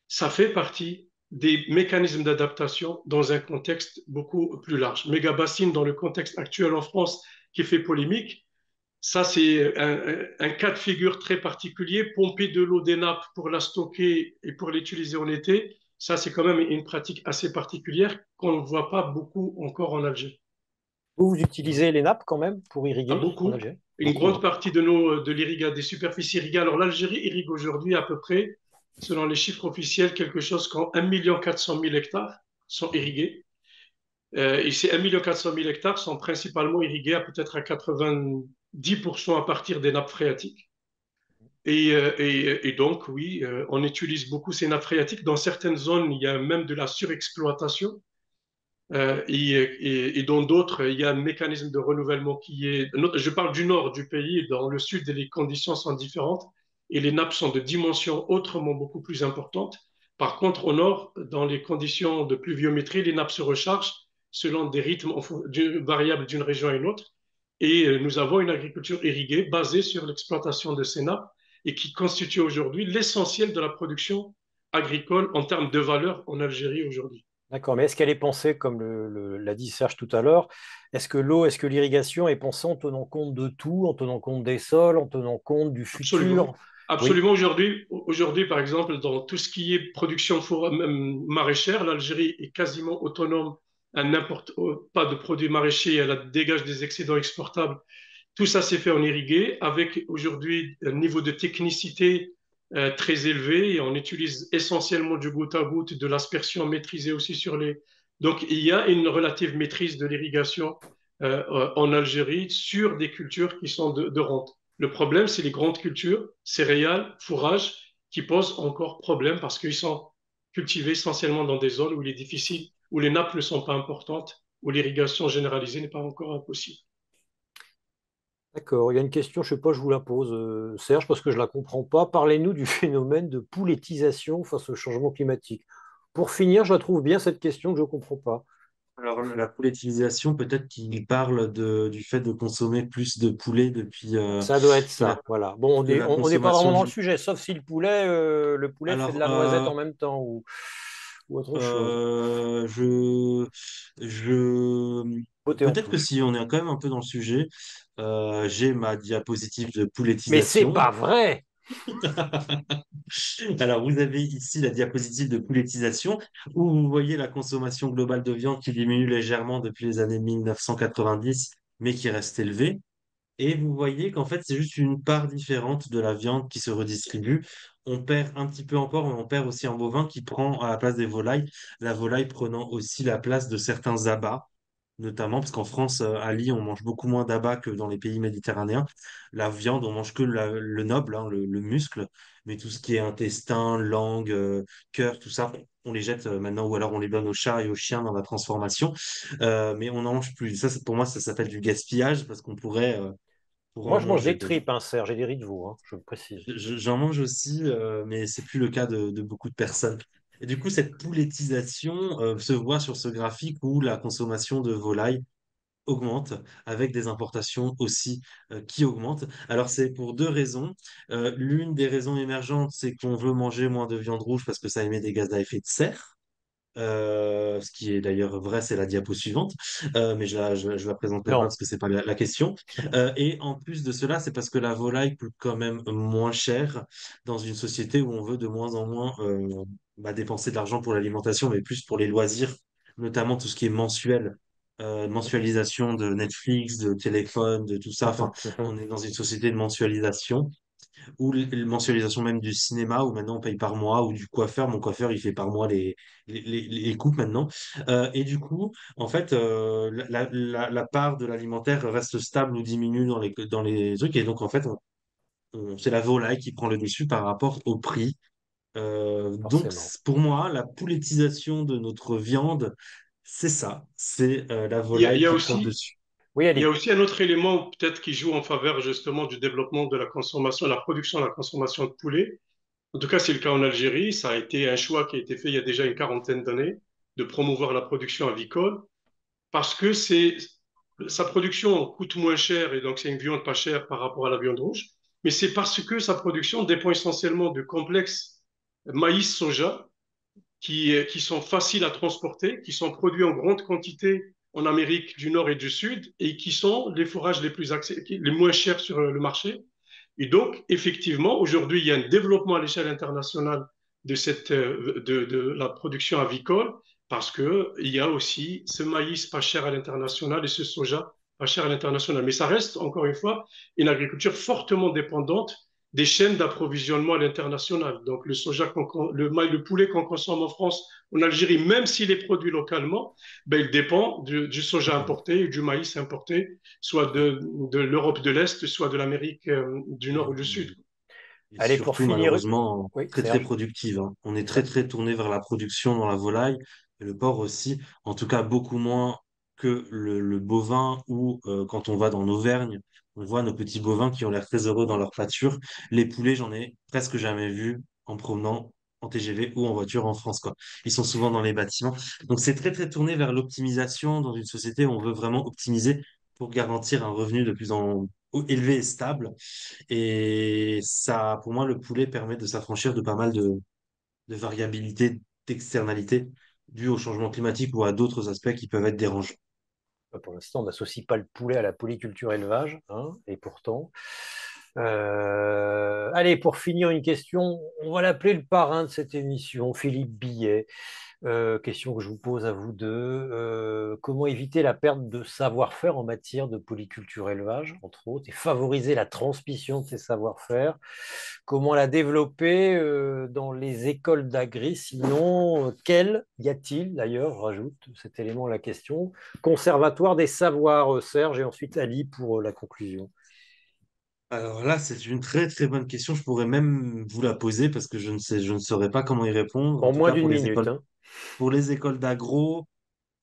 ça fait partie des mécanismes d'adaptation dans un contexte beaucoup plus large. Méga bassine, dans le contexte actuel en France qui fait polémique, Ça, c'est un cas de figure très particulier. Pomper de l'eau des nappes pour la stocker et pour l'utiliser en été, ça, c'est quand même une pratique assez particulière qu'on ne voit pas beaucoup encore en Algérie. Vous utilisez les nappes quand même pour À irriguer en beaucoup. Algérie? Une Beaucoup, grande hein. partie des des superficies irriguées. Alors, l'Algérie irrigue aujourd'hui à peu près, selon les chiffres officiels, quelque chose comme 1 400 000 hectares sont irrigués. Et ces 1 400 000 hectares sont principalement irrigués à peut-être à 90% à partir des nappes phréatiques. Et donc, oui, on utilise beaucoup ces nappes phréatiques. Dans certaines zones, il y a même de la surexploitation. Et dans d'autres, il y a un mécanisme de renouvellement qui est. Je parle du nord du pays. Dans le sud, les conditions sont différentes et les nappes sont de dimensions autrement beaucoup plus importantes. Par contre, au nord, dans les conditions de pluviométrie, les nappes se rechargent selon des rythmes variables d'une région à une autre. Et nous avons une agriculture irriguée basée sur l'exploitation de ces nappes et qui constitue aujourd'hui l'essentiel de la production agricole en termes de valeur en Algérie aujourd'hui. D'accord, mais est-ce qu'elle est pensée, comme l'a dit Serge tout à l'heure, est-ce que l'eau, est-ce que l'irrigation est pensée en tenant compte de tout, en tenant compte des sols, en tenant compte du Absolument. futur? Oui, Absolument. Aujourd'hui, par exemple, dans tout ce qui est production maraîchère, l'Algérie est quasiment autonome à n'importe pas de produits maraîchers. Elle dégage des excédents exportables. Tout ça s'est fait en irrigué avec aujourd'hui un niveau de technicité très élevé et on utilise essentiellement du goutte à goutte, de l'aspersion maîtrisée aussi sur les. Donc, il y a une relative maîtrise de l'irrigation en Algérie sur des cultures qui sont de rente. Le problème, c'est les grandes cultures, céréales, fourrages, qui posent encore problème parce qu'ils sont cultivés essentiellement dans des zones où il est difficile, où les nappes ne sont pas importantes, où l'irrigation généralisée n'est pas encore impossible. d'accord. Il y a une question, je ne sais pas, je vous la pose, Serge, parce que je ne la comprends pas. Parlez-nous du phénomène de poulettisation face au changement climatique. Pour finir, je la trouve bien cette question que je ne comprends pas. Alors, la poulettisation, peut-être qu'il parle du fait de consommer plus de poulet depuis Ça doit être que la, ça, voilà. Bon, que la on n'est pas vraiment consommation dans le du. sujet, sauf si le poulet fait de Alors, la noisette en même temps ou autre chose. euh, je, je, Beauté en peut-être que touche. si on est quand même un peu dans le sujet, j'ai ma diapositive de Mais c'est poulettisation. pas vrai! Alors, vous avez ici la diapositive de poulettisation où vous voyez la consommation globale de viande qui diminue légèrement depuis les années 1990, mais qui reste élevée. Et vous voyez qu'en fait, c'est juste une part différente de la viande qui se redistribue. On perd un petit peu en porc, mais on perd aussi en bovin qui prend à la place des volailles, la volaille prenant aussi la place de certains abats, notamment parce qu'en France, à Lille, on mange beaucoup moins d'abats que dans les pays méditerranéens. La viande, on mange que le noble, hein, le muscle, mais tout ce qui est intestin, langue, cœur, tout ça, on les jette maintenant, ou alors on les donne aux chats et aux chiens dans la transformation. Mais on n'en mange plus. Ça, pour moi, ça s'appelle du gaspillage parce qu'on pourrait Moi, en je mange manger. des tripes, hein, Serge, et des riz de veau, hein, je le précise. J'en mange aussi, mais c'est plus le cas de beaucoup de personnes. Et du coup, cette poulettisation se voit sur ce graphique où la consommation de volaille augmente, avec des importations aussi qui augmentent. Alors, c'est pour deux raisons. L'une des raisons émergentes, c'est qu'on veut manger moins de viande rouge parce que ça émet des gaz à effet de serre. Ce qui est d'ailleurs vrai, c'est la diapo suivante, mais je la présenterai pas Non. parce que c'est pas la question. Et en plus de cela, c'est parce que la volaille coûte quand même moins cher dans une société où on veut de moins en moins dépenser de l'argent pour l'alimentation, mais plus pour les loisirs, notamment tout ce qui est mensuel. Mensualisation de Netflix, de téléphone, de tout ça. Enfin, on est dans une société de mensualisation ou la mensualisation même du cinéma, où maintenant on paye par mois, ou du coiffeur. Mon coiffeur, il fait par mois les coupes maintenant. Et du coup, en fait, la part de l'alimentaire reste stable ou diminue dans les trucs. Et donc, en fait, c'est la volaille qui prend le dessus par rapport au prix. Donc, Forcément. pour moi, la poulettisation de notre viande, c'est ça. C'est la Il y a, il volaille y a qui prend le aussi, dessus. Oui, il y a allez. aussi un autre élément peut-être qui joue en faveur justement du développement de la consommation, la production et la consommation de poulet. En tout cas, c'est le cas en Algérie. Ça a été un choix qui a été fait il y a déjà une quarantaine d'années de promouvoir la production avicole parce que sa production coûte moins cher et donc c'est une viande pas chère par rapport à la viande rouge. Mais c'est parce que sa production dépend essentiellement du complexe maïs-soja qui sont faciles à transporter, qui sont produits en grande quantité en Amérique du Nord et du Sud et qui sont les fourrages les moins chers sur le marché. Et donc, effectivement, aujourd'hui, il y a un développement à l'échelle internationale de la production avicole parce qu'il y a aussi ce maïs pas cher à l'international et ce soja pas cher à l'international. Mais ça reste, encore une fois, une agriculture fortement dépendante des chaînes d'approvisionnement à l'international. Donc, le soja, le poulet qu'on consomme en France, en Algérie, même s'il est produit localement, ben, il dépend du soja importé et du maïs importé, soit de l'Europe de l'Est, soit de l'Amérique du Nord ou du Sud. Et Allez, pour surtout, finir, malheureusement, oui, très très Serge. productive, hein. On est très Ouais. très tourné vers la production dans la volaille et le porc aussi. En tout cas, beaucoup moins que le bovin ou quand on va dans l'Auvergne, on voit nos petits bovins qui ont l'air très heureux dans leur pâture. Les poulets, j'en ai presque jamais vu en promenant en TGV ou en voiture en France, quoi. Ils sont souvent dans les bâtiments. Donc c'est très très tourné vers l'optimisation dans une société où on veut vraiment optimiser pour garantir un revenu de plus en élevé et stable. Et ça, pour moi, le poulet permet de s'affranchir de pas mal de variabilité, d'externalités dues au changement climatique ou à d'autres aspects qui peuvent être dérangeants. Pour l'instant, on n'associe pas le poulet à la polyculture élevage, hein, et pourtant. Allez, pour finir, une question, on va l'appeler le parrain de cette émission, Philippe Billet. Question que je vous pose à vous deux. Comment éviter la perte de savoir-faire en matière de polyculture élevage, entre autres, et favoriser la transmission de ces savoir-faire? Comment la développer dans les écoles d'agri? Sinon, quel y a-t-il, d'ailleurs, je rajoute cet élément à la question, conservatoire des savoirs, Serge, et ensuite Ali pour la conclusion. Alors là, c'est une très très bonne question. Je pourrais même vous la poser parce que je ne saurais pas comment y répondre. En En tout moins cas, d'une minute, hein. pour les écoles d'agro,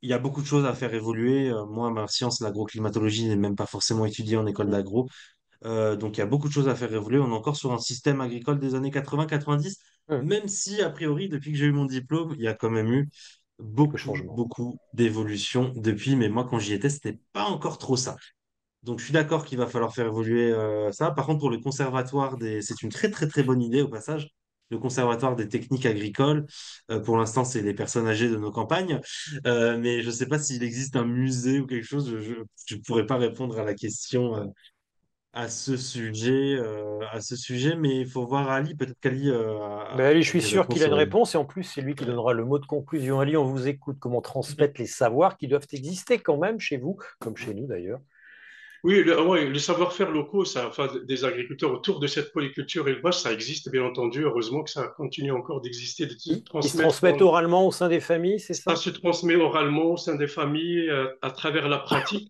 il y a beaucoup de choses à faire évoluer. Moi, ma science, l'agroclimatologie, n'est même pas forcément étudiée en école d'agro. Donc, il y a beaucoup de choses à faire évoluer. On est encore sur un système agricole des années 80-90, Hum, même si, a priori, depuis que j'ai eu mon diplôme, il y a quand même eu quelques beaucoup, changements. beaucoup d'évolutions depuis. Mais moi, quand j'y étais, c'était pas encore trop ça. Donc, je suis d'accord qu'il va falloir faire évoluer ça. Par contre, pour le conservatoire c'est une très, très, très bonne idée au passage. Le conservatoire des techniques agricoles, pour l'instant, c'est les personnes âgées de nos campagnes. Mais je ne sais pas s'il existe un musée ou quelque chose. Je ne pourrais pas répondre à la question à ce sujet, mais il faut voir Ali. Peut-être qu'Ali Ben Ali, je a suis des sûr qu'il réponses. a une réponse et en plus, c'est lui qui donnera le mot de conclusion. Ali, on vous écoute. Comment transmettre les savoirs qui doivent exister quand même chez vous, comme chez nous d'ailleurs. Oui, ouais, les savoir-faire locaux, ça, enfin, des agriculteurs autour de cette polyculture élevage, ça existe bien entendu. Heureusement que ça continue encore d'exister, de se Ils se transmettre transmettent oralement au sein des familles, c'est ça ça? se transmet oralement au sein des familles, à travers la pratique.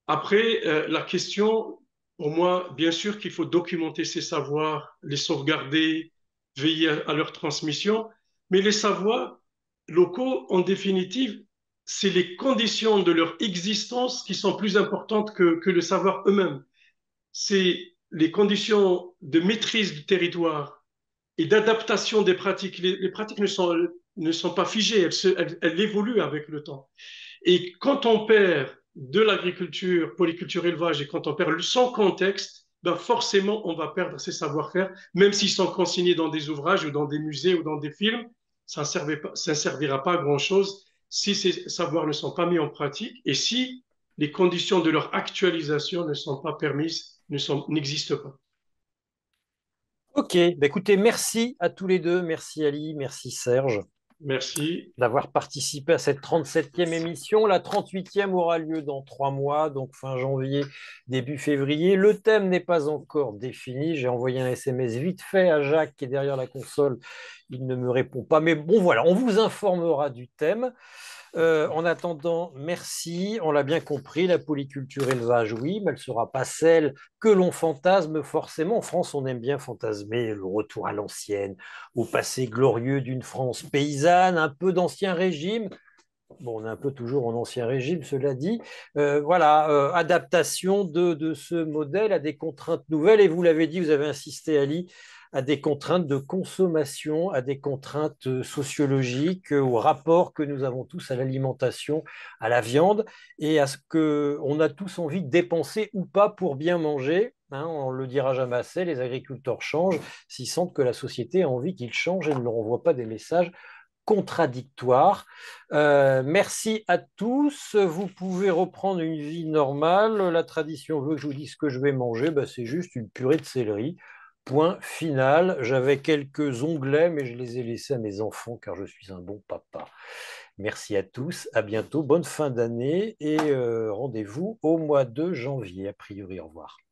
Après, la question, pour moi, bien sûr qu'il faut documenter ces savoirs, les sauvegarder, veiller à leur transmission, mais les savoirs locaux, en définitive, c'est les conditions de leur existence qui sont plus importantes que le savoir eux-mêmes. C'est les conditions de maîtrise du territoire et d'adaptation des pratiques. Les pratiques ne sont pas figées, elles évoluent avec le temps. Et quand on perd de l'agriculture, polyculture, élevage, et quand on perd son contexte, ben forcément, on va perdre ses savoir-faire, même s'ils sont consignés dans des ouvrages ou dans des musées ou dans des films, ça ne servira pas à grand-chose si ces savoirs ne sont pas mis en pratique et si les conditions de leur actualisation ne sont pas permises, n'existent pas. Ok, ben écoutez, merci à tous les deux. Merci Ali, merci Serge Merci. d'avoir participé à cette 37e émission. La 38e aura lieu dans 3 mois, donc fin janvier, début février. Le thème n'est pas encore défini. J'ai envoyé un SMS vite fait à Jacques qui est derrière la console. Il ne me répond pas. Mais bon, voilà, on vous informera du thème. En attendant, merci. On l'a bien compris, la polyculture élevage, oui, mais elle ne sera pas celle que l'on fantasme forcément. En France, on aime bien fantasmer le retour à l'ancienne, au passé glorieux d'une France paysanne, un peu d'ancien régime. Bon, on est un peu toujours en ancien régime, cela dit. Voilà, adaptation de ce modèle à des contraintes nouvelles. Et vous l'avez dit, vous avez insisté, Ali, à des contraintes de consommation, à des contraintes sociologiques, au rapport que nous avons tous à l'alimentation, à la viande, et à ce qu'on a tous envie de dépenser ou pas pour bien manger. Hein, on ne le dira jamais assez, les agriculteurs changent s'ils sentent que la société a envie qu'ils changent et ne leur envoie pas des messages contradictoire. Merci à tous. Vous pouvez reprendre une vie normale. La tradition veut que je vous dise ce que je vais manger. Ben, c'est juste une purée de céleri. Point final. J'avais quelques onglets, mais je les ai laissés à mes enfants car je suis un bon papa. Merci à tous. À bientôt. Bonne fin d'année et rendez-vous au mois de janvier. A priori, au revoir.